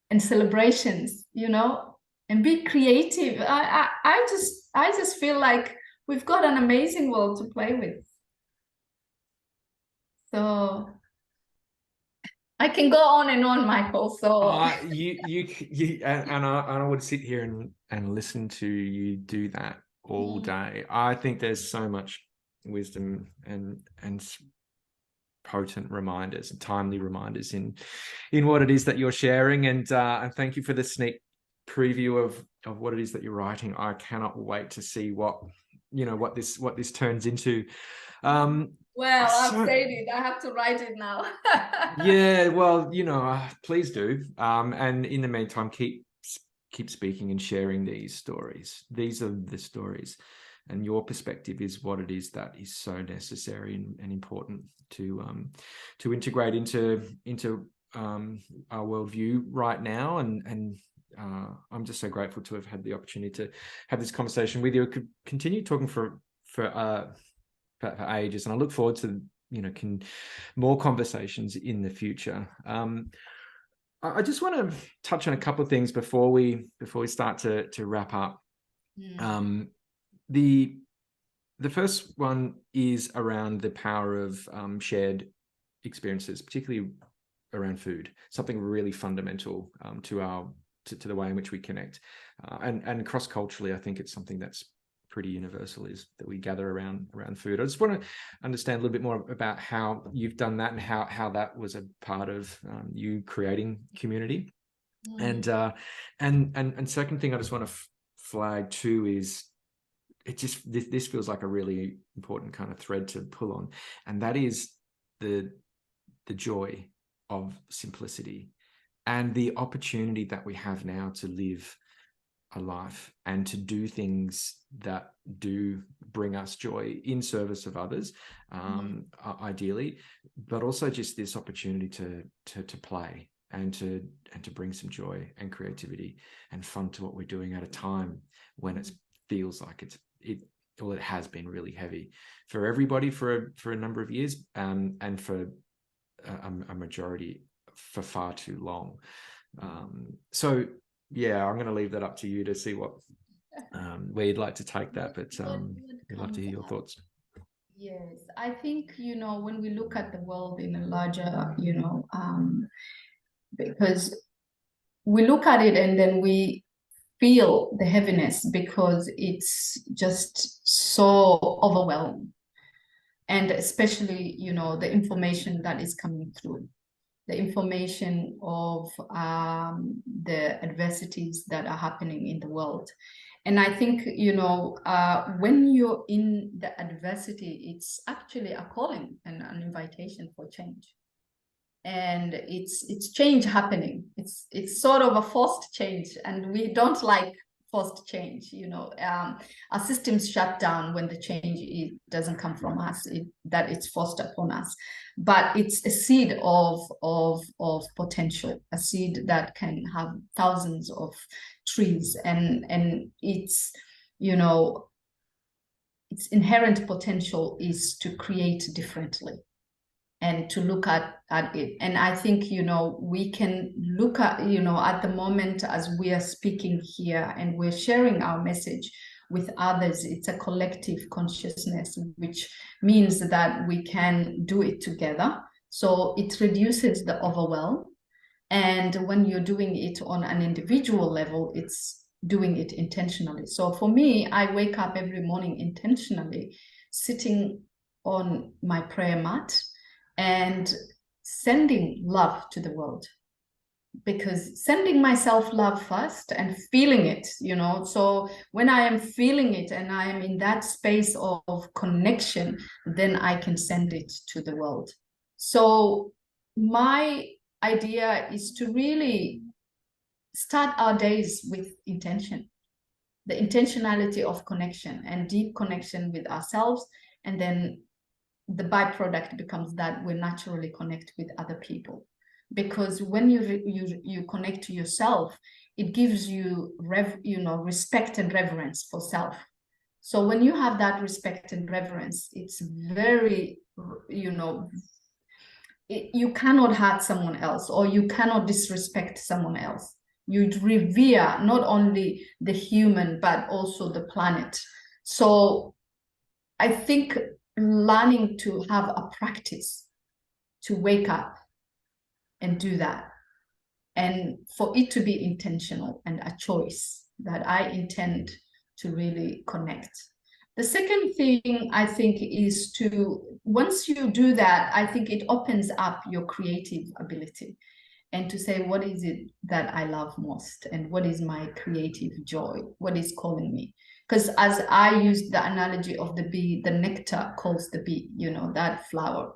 and celebrations, and be creative? I just feel like we've got an amazing world to play with. So I can go on and on, Michael. So I would sit here and listen to you do that all day. I think there's so much wisdom and potent reminders and timely reminders in what it is that you're sharing. And thank you for the sneak preview of what it is that you're writing. I cannot wait to see what this turns into. Well, I've said it. I have to write it now. Yeah, well, please do. And in the meantime, keep speaking and sharing these stories. These are the stories, and your perspective is what it is that is so necessary and important to integrate into our worldview right now. And I'm just so grateful to have had the opportunity to have this conversation with you. I could continue talking for ages, and I look forward to more conversations in the future. I just want to touch on a couple of things before we start to wrap up. The first one is around the power of shared experiences, particularly around food, something really fundamental to the way in which we connect, and cross-culturally. I think it's something that's pretty universal, is that we gather around food. I just want to understand a little bit more about how you've done that and how that was a part of you creating community. And second thing I just want to flag too is this feels like a really important kind of thread to pull on, and that is the joy of simplicity and the opportunity that we have now to live a life and to do things that do bring us joy in service of others, ideally, but also just this opportunity to play and to bring some joy and creativity and fun to what we're doing at a time when it feels like it has been really heavy for everybody for a number of years, and for a majority for far too long. So yeah, I'm going to leave that up to you to see where you'd like to take that, but I'd love to hear your thoughts. Yes, I think, when we look at the world in a larger, because we look at it and then we feel the heaviness because it's just so overwhelming. And especially, the information that is coming through, the information of the adversities that are happening in the world. And I think, when you're in the adversity, it's actually a calling and an invitation for change. And it's change happening. It's sort of a forced change, and we don't like forced change. Our systems shut down when the change doesn't come from us, that it's forced upon us. But it's a seed of potential, a seed that can have thousands of trees, and it's its inherent potential is to create differently and to look at it. And I think, we can look at, at the moment as we are speaking here and we're sharing our message, with others. It's a collective consciousness, which means that we can do it together. So it reduces the overwhelm. And when you're doing it on an individual level, it's doing it intentionally. So for me, I wake up every morning intentionally, sitting on my prayer mat and sending love to the world. Because sending myself love first and feeling it, so when I am feeling it and I am in that space of connection, then I can send it to the world. So my idea is to really start our days with intention, the intentionality of connection and deep connection with ourselves. And then the byproduct becomes that we naturally connect with other people. Because when you connect to yourself, it gives you respect and reverence for self. So when you have that respect and reverence, it's very, you cannot hurt someone else, or you cannot disrespect someone else. You revere not only the human, but also the planet. So I think learning to have a practice to wake up and do that, and for it to be intentional and a choice that I intend to really connect. The second thing I think is to, once you do that, I think it opens up your creative ability, and to say, what is it that I love most? And what is my creative joy? What is calling me? Because as I use the analogy of the bee, the nectar calls the bee, that flower.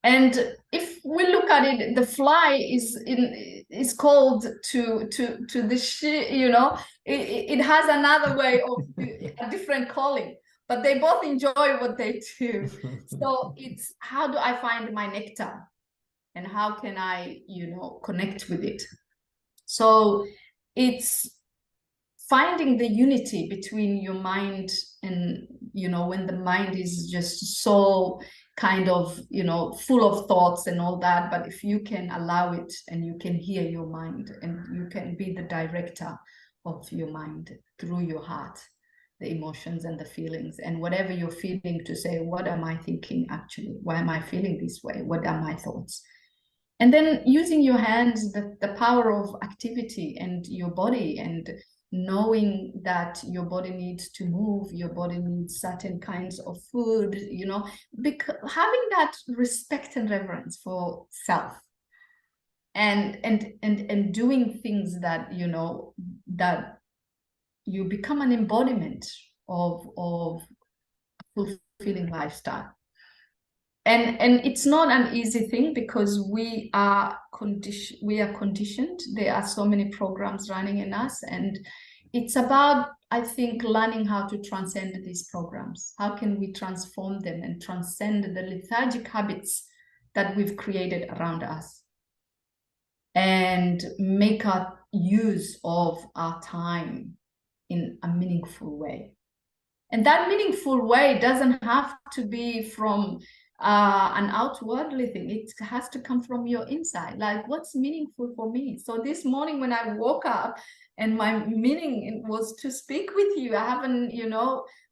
And if we look at it, the fly is called to the it has another way of a different calling, but they both enjoy what they do. So it's, how do I find my nectar, and how can I connect with it? So it's finding the unity between your mind and when the mind is just so kind of full of thoughts and all that, but if you can allow it and you can hear your mind and you can be the director of your mind through your heart, the emotions and the feelings, and whatever you're feeling, to say, what am I thinking actually? Why am I feeling this way? What are my thoughts? And then using your hands, the power of activity, and your body, and knowing that your body needs to move, your body needs certain kinds of food, because having that respect and reverence for self, and doing things that that you become an embodiment of fulfilling lifestyle. And it's not an easy thing, because we are conditioned. There are so many programs running in us, and it's about, I think, learning how to transcend these programs. How can we transform them and transcend the lethargic habits that we've created around us, and make our use of our time in a meaningful way? And that meaningful way doesn't have to be from an outwardly thing. It has to come from your inside. Like, what's meaningful for me? So this morning when I woke up, and my meaning was to speak with you. I haven't,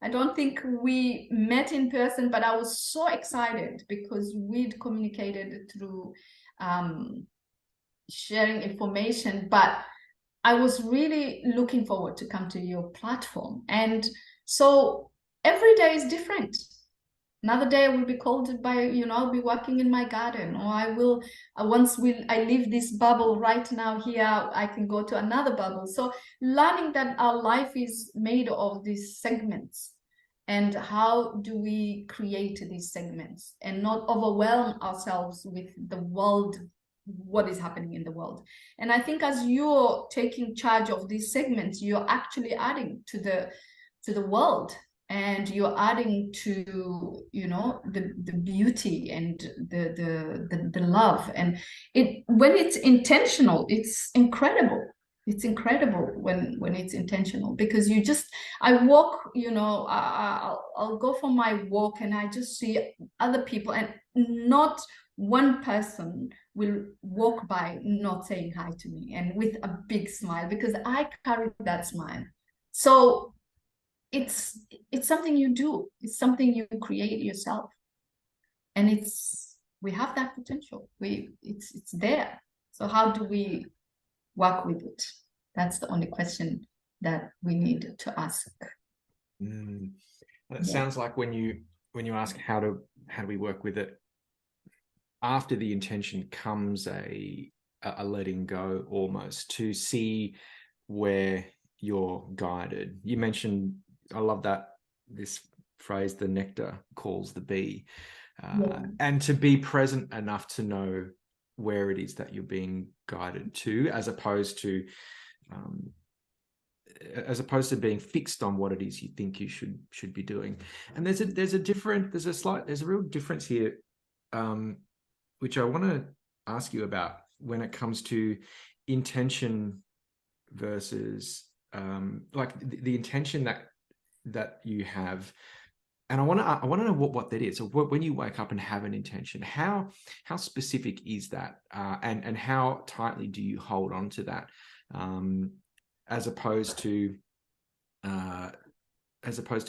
I don't think we met in person, but I was so excited because we'd communicated through sharing information. But I was really looking forward to come to your platform. And so every day is different. Another day I will be called by, I'll be working in my garden, or I will, I leave this bubble right now here, I can go to another bubble. So learning that our life is made of these segments, and how do we create these segments and not overwhelm ourselves with the world, what is happening in the world. And I think as you're taking charge of these segments, you're actually adding to the world. And you're adding to, the beauty and the love. And when it's intentional, it's incredible. It's incredible when it's intentional, because I walk, I'll go for my walk and I just see other people, and not one person will walk by not saying hi to me and with a big smile, because I carry that smile. So it's something you do. It's something you create yourself, and we have that potential. It's there. So how do we work with it? That's the only question that we need to ask. It sounds like when you ask how do we work with it, after the intention comes a letting go, almost, to see where you're guided. You mentioned, I love that, this phrase, the nectar calls the bee, and to be present enough to know where it is that you're being guided to, as opposed to being fixed on what it is you think you should be doing. And there's a real difference here, which I want to ask you about when it comes to intention versus like the intention that you have. And I want to know what that is. So when you wake up and have an intention, how specific is that, and how tightly do you hold on to that, as opposed to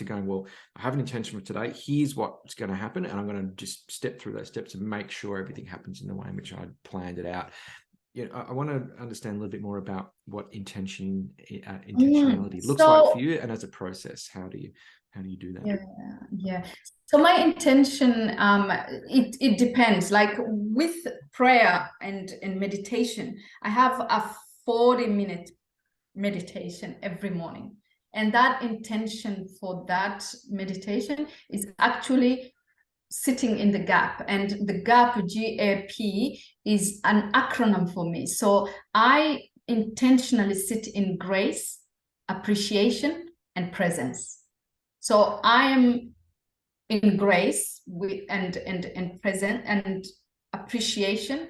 going, well, I have an intention for today, here's what's going to happen, and I'm going to just step through those steps and make sure everything happens in the way in which I planned it out. I want to understand a little bit more about what intentionality looks like for you, and as a process, how do you do that? Yeah. So my intention, it depends. Like with prayer and meditation, I have a 40-minute meditation every morning. And that intention for that meditation is actually sitting in the gap. And the gap, GAP, is an acronym for me. So I intentionally sit in grace, appreciation, and presence. So I am in grace and present and appreciation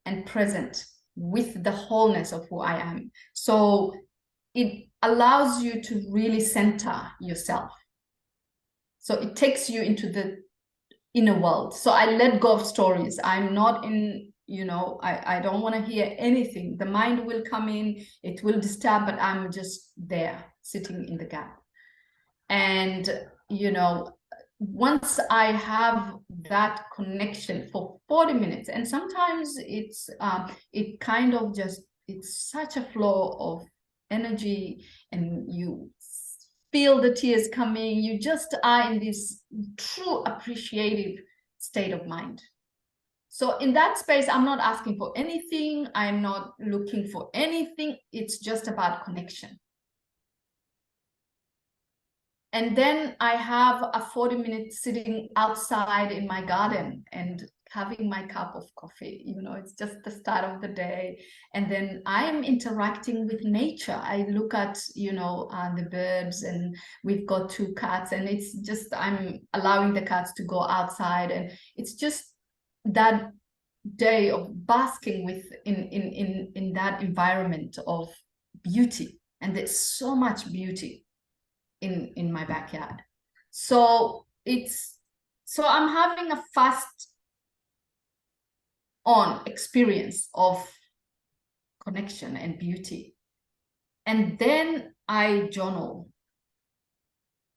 and present with the wholeness of who I am. So it allows you to really center yourself. So it takes you into the inner world. So I let go of stories. I'm not in, I don't want to hear anything. The mind will come in, it will disturb, but I'm just there sitting in the gap. And, once I have that connection for 40 minutes, and sometimes it's such a flow of energy, and you feel the tears coming. You just are in this true appreciative state of mind. So in that space, I'm not asking for anything. I'm not looking for anything. It's just about connection. And then I have a 40-minute sitting outside in my garden and having my cup of coffee. It's just the start of the day. And then I'm interacting with nature. I look at, the birds, and we've got 2 cats, and it's just, I'm allowing the cats to go outside. And it's just that day of basking in that environment of beauty. And there's so much beauty in my backyard. So I'm having a fast on experience of connection and beauty. And then I journal.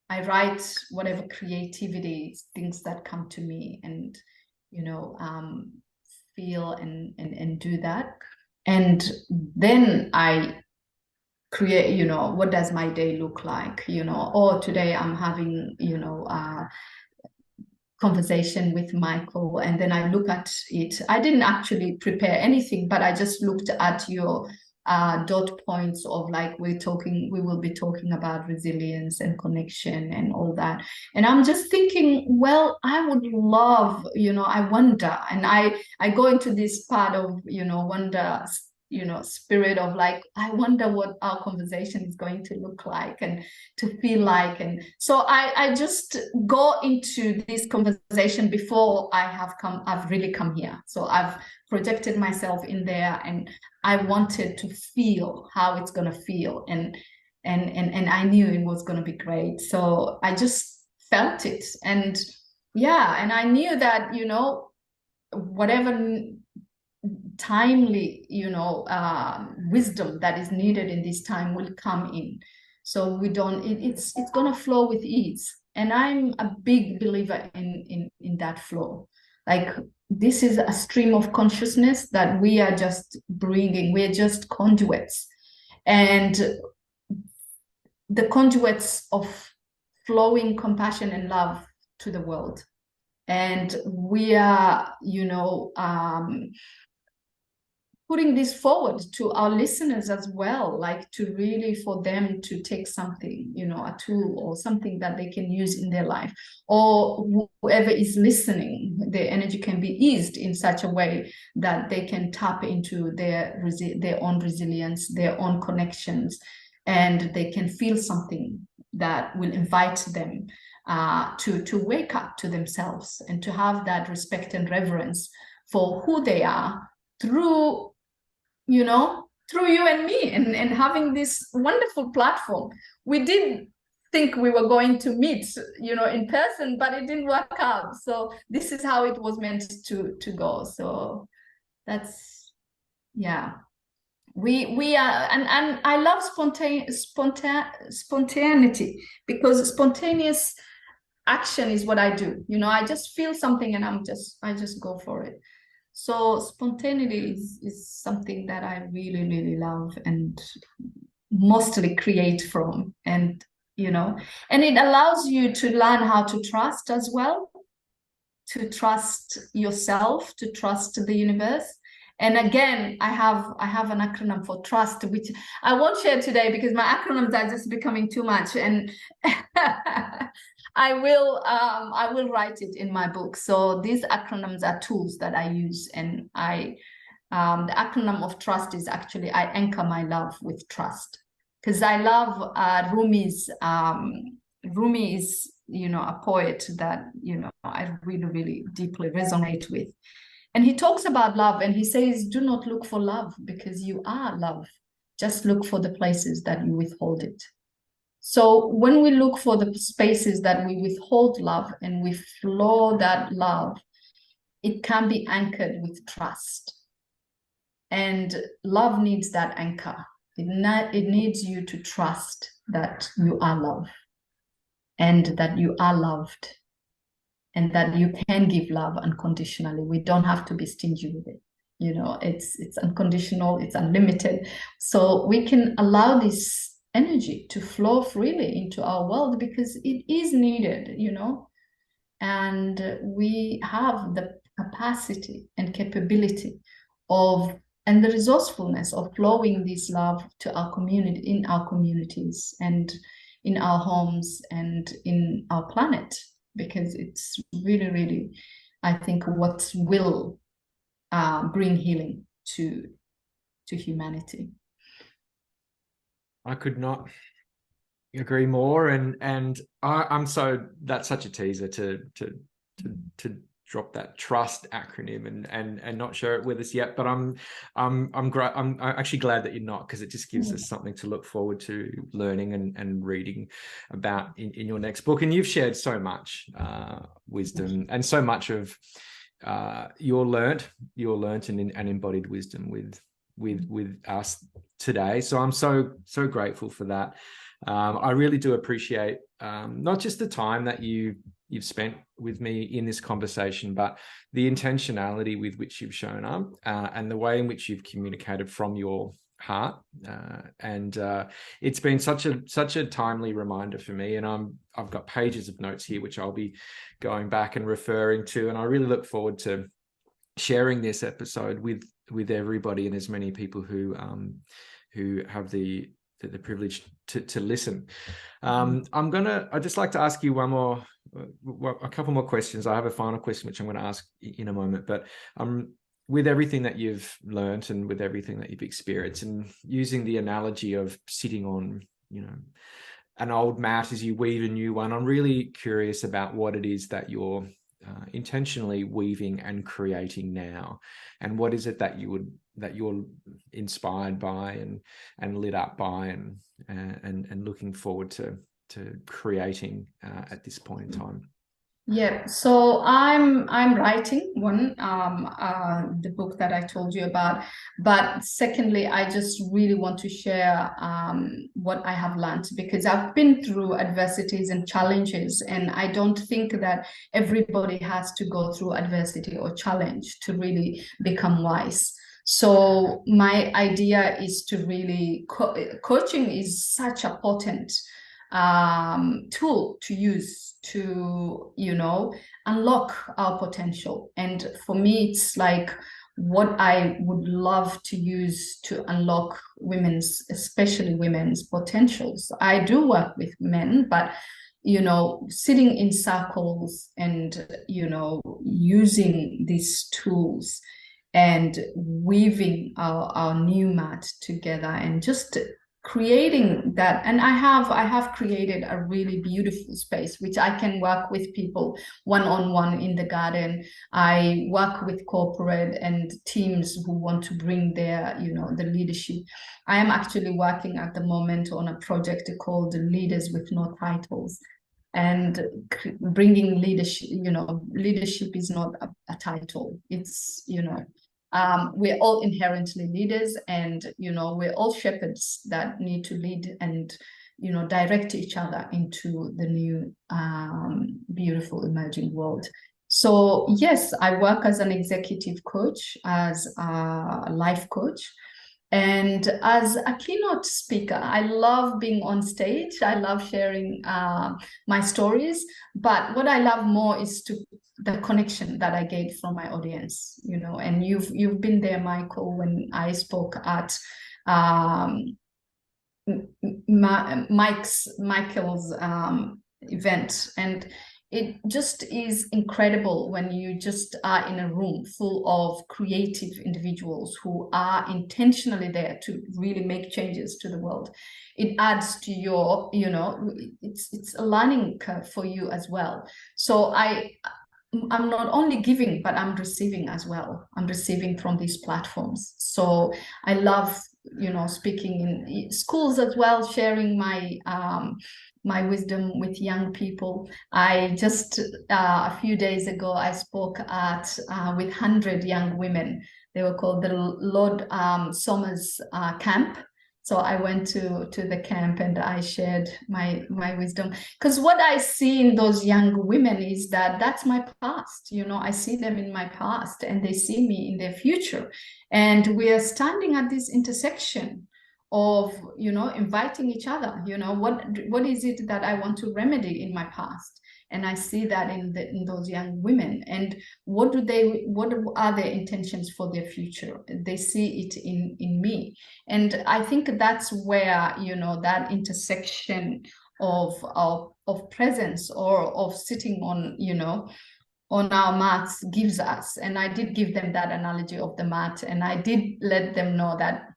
I write whatever creativity, things that come to me, and feel and do that. And then I create, what does my day look like? Today I'm having, conversation with Michael, and then I look at it. I didn't actually prepare anything, but I just looked at your dot points of like, we will be talking about resilience and connection and all that. And I'm just thinking, well, I would love, I wonder, and I go into this part of, wonder, spirit of like, I wonder what our conversation is going to look like and to feel like. And so I just go into this conversation before I've really come here. So I've projected myself in there, and I wanted to feel how it's going to feel. And I knew it was going to be great. So I just felt it. And and I knew that, whatever timely, wisdom that is needed in this time will come in. So we don't, it's going to flow with ease. And I'm a big believer in that flow. Like, this is a stream of consciousness that we are just bringing. We're just conduits. And the conduits of flowing compassion and love to the world. And we are, putting this forward to our listeners as well, like to really for them to take something, a tool or something that they can use in their life, or whoever is listening, their energy can be eased in such a way that they can tap into their own resilience, their own connections, and they can feel something that will invite them to wake up to themselves and to have that respect and reverence for who they are through through you and me, and having this wonderful platform. We did think we were going to meet, in person, but it didn't work out. So this is how it was meant to go. So that's, yeah. We are, and I love spontaneity, because spontaneous action is what I do. I just feel something and I just go for it. So spontaneity is something that I really, really love and mostly create from. And, and it allows you to learn how to trust as well, to trust yourself, to trust the universe. And again, I have an acronym for trust, which I won't share today because my acronyms are just becoming too much. And I will write it in my book. So these acronyms are tools that I use, and the acronym of trust is actually, I anchor my love with trust, because I love Rumi's. Rumi is, a poet that I really, really deeply resonate with, and he talks about love, and he says, "Do not look for love because you are love. Just look for the places that you withhold it." So when we look for the spaces that we withhold love and we flow that love, it can be anchored with trust. And love needs that anchor. It needs you to trust that you are love, and that you are loved, and that you can give love unconditionally. We don't have to be stingy with it. It's unconditional, it's unlimited. So we can allow this energy to flow freely into our world, because it is needed, and we have the capacity and capability and the resourcefulness of flowing this love to our community, in our communities, and in our homes, and in our planet, because it's really, really, I think, what will bring healing to humanity. I could not agree more, and I'm so, that's such a teaser to drop that trust acronym and not share it with us yet, but I'm actually glad that you're not, because it just gives us something to look forward to learning and reading about in your next book. And you've shared so much wisdom and so much of your learnt and embodied wisdom with us today. So I'm so grateful for that. I really do appreciate not just the time that you've spent with me in this conversation, but the intentionality with which you've shown up, and the way in which you've communicated from your heart. And it's been such a timely reminder for me. And I've got pages of notes here which I'll be going back and referring to. And I really look forward to sharing this episode with everybody, and as many people who have the privilege to listen. I'd just like to ask you a couple more questions. I have a final question which I'm going to ask in a moment, but with everything that you've learned and with everything that you've experienced, and using the analogy of sitting on an old mat as you weave a new one, I'm really curious about what it is that you're intentionally weaving and creating now, and what is it that you're inspired by and lit up by and looking forward to creating at this point in time. Yeah, so I'm writing one the book that I told you about, but secondly, I just really want to share what I have learned, because I've been through adversities and challenges, and I don't think that everybody has to go through adversity or challenge to really become wise. So my idea is to really coaching is such a potent tool to use to, unlock our potential. And for me, it's like what I would love to use to unlock especially women's potentials. I do work with men, but sitting in circles and, using these tools and weaving our new mat together and just creating that. And I have created a really beautiful space which I can work with people one-on-one in the garden. I work with corporate and teams who want to bring their the leadership. I am actually working at the moment on a project called Leaders with No Titles, and bringing leadership. Leadership is not a title. It's we're all inherently leaders, and we're all shepherds that need to lead and direct each other into the new beautiful emerging world. So yes, I work as an executive coach, as a life coach, and as a keynote speaker. I love being on stage. I love sharing my stories, but what I love more is the connection that I get from my audience. And you've been there, Michael, when I spoke at Michael's event, and it just is incredible when you just are in a room full of creative individuals who are intentionally there to really make changes to the world. It adds to your, it's a learning curve for you as well. So I'm not only giving, but I'm receiving as well. I'm receiving from these platforms. So I love, speaking in schools as well, sharing my wisdom with young people. I just a few days ago I spoke at with 100 young women. They were called the Lord Somers camp. So I went to the camp and I shared my wisdom, because what I see in those young women is that that's my past. I see them in my past and they see me in their future, and we are standing at this intersection of inviting each other. What is it that I want to remedy in my past, and I see that in those young women. And what are their intentions for their future? They see it in me. And I think that's where that intersection of presence, or of sitting on our mats, gives us. And I did give them that analogy of the mat, and I did let them know that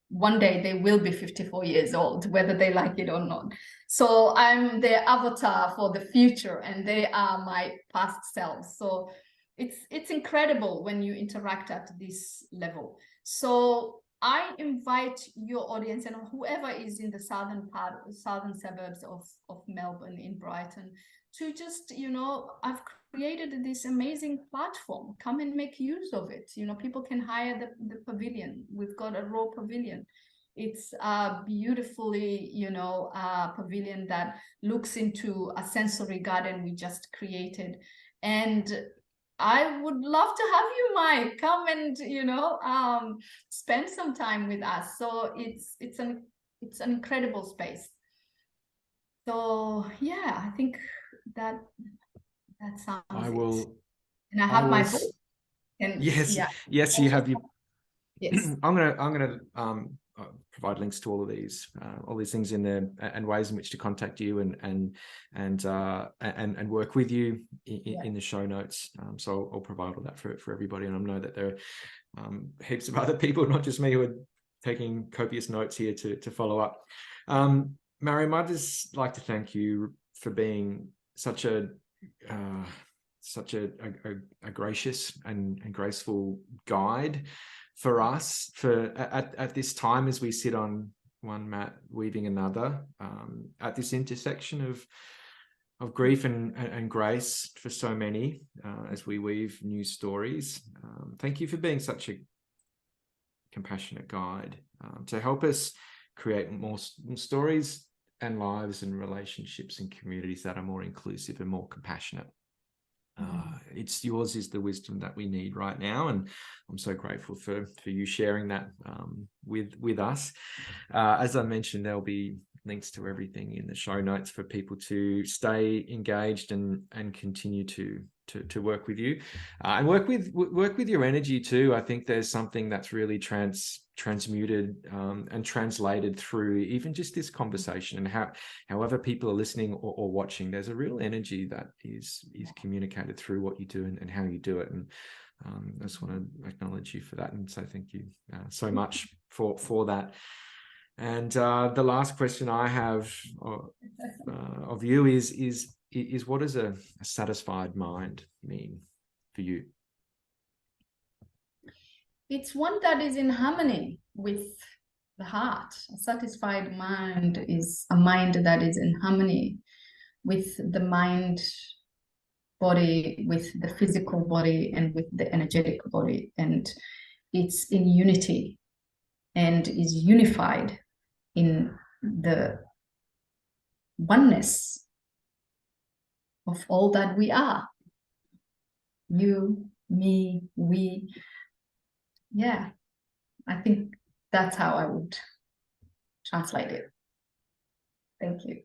one day they will be 54 years old, whether they like it or not. So I'm their avatar for the future, and they are my past selves. So it's incredible when you interact at this level. So I invite your audience and whoever is in the southern suburbs of Melbourne, in Brighton, to just, I've created this amazing platform. Come and make use of it. People can hire the pavilion. We've got a raw pavilion. It's a beautifully, pavilion that looks into a sensory garden we just created. And I would love to have you, Mike. Come and spend some time with us. So it's an incredible space. So yeah, I think that sounds I it. will. And I have my book. And Yes, yeah, yes, you have your. yes, I'm gonna provide links to all these things in there, and ways in which to contact you and work with you in the show notes. So I'll provide all that for everybody, and I know that there are heaps of other people, not just me, who are taking copious notes here to follow up. Mariam, I'd just like to thank you for being such a gracious and graceful guide for us at this time, as we sit on one mat weaving another, at this intersection of grief and grace for so many as we weave new stories. Thank you for being such a compassionate guide to help us create more stories and lives and relationships and communities that are more inclusive and more compassionate. It's yours is the wisdom that we need right now, and I'm so grateful for you sharing that with us. As I mentioned, there'll be links to everything in the show notes for people to stay engaged and continue to work with you and work with your energy too. I think there's something that's really transmuted and translated through even just this conversation, and however people are listening or watching, there's a real energy that is communicated through what you do and how you do it. And I just want to acknowledge you for that and say thank you so much for that. And the last question I have of you is what does a satisfied mind mean for you? It's one that is in harmony with the heart. A satisfied mind is a mind that is in harmony with the mind body, with the physical body, and with the energetic body. And it's in unity and is unified in the oneness of all that we are. You, me, we. Yeah, I think that's how I would translate it. Thank you.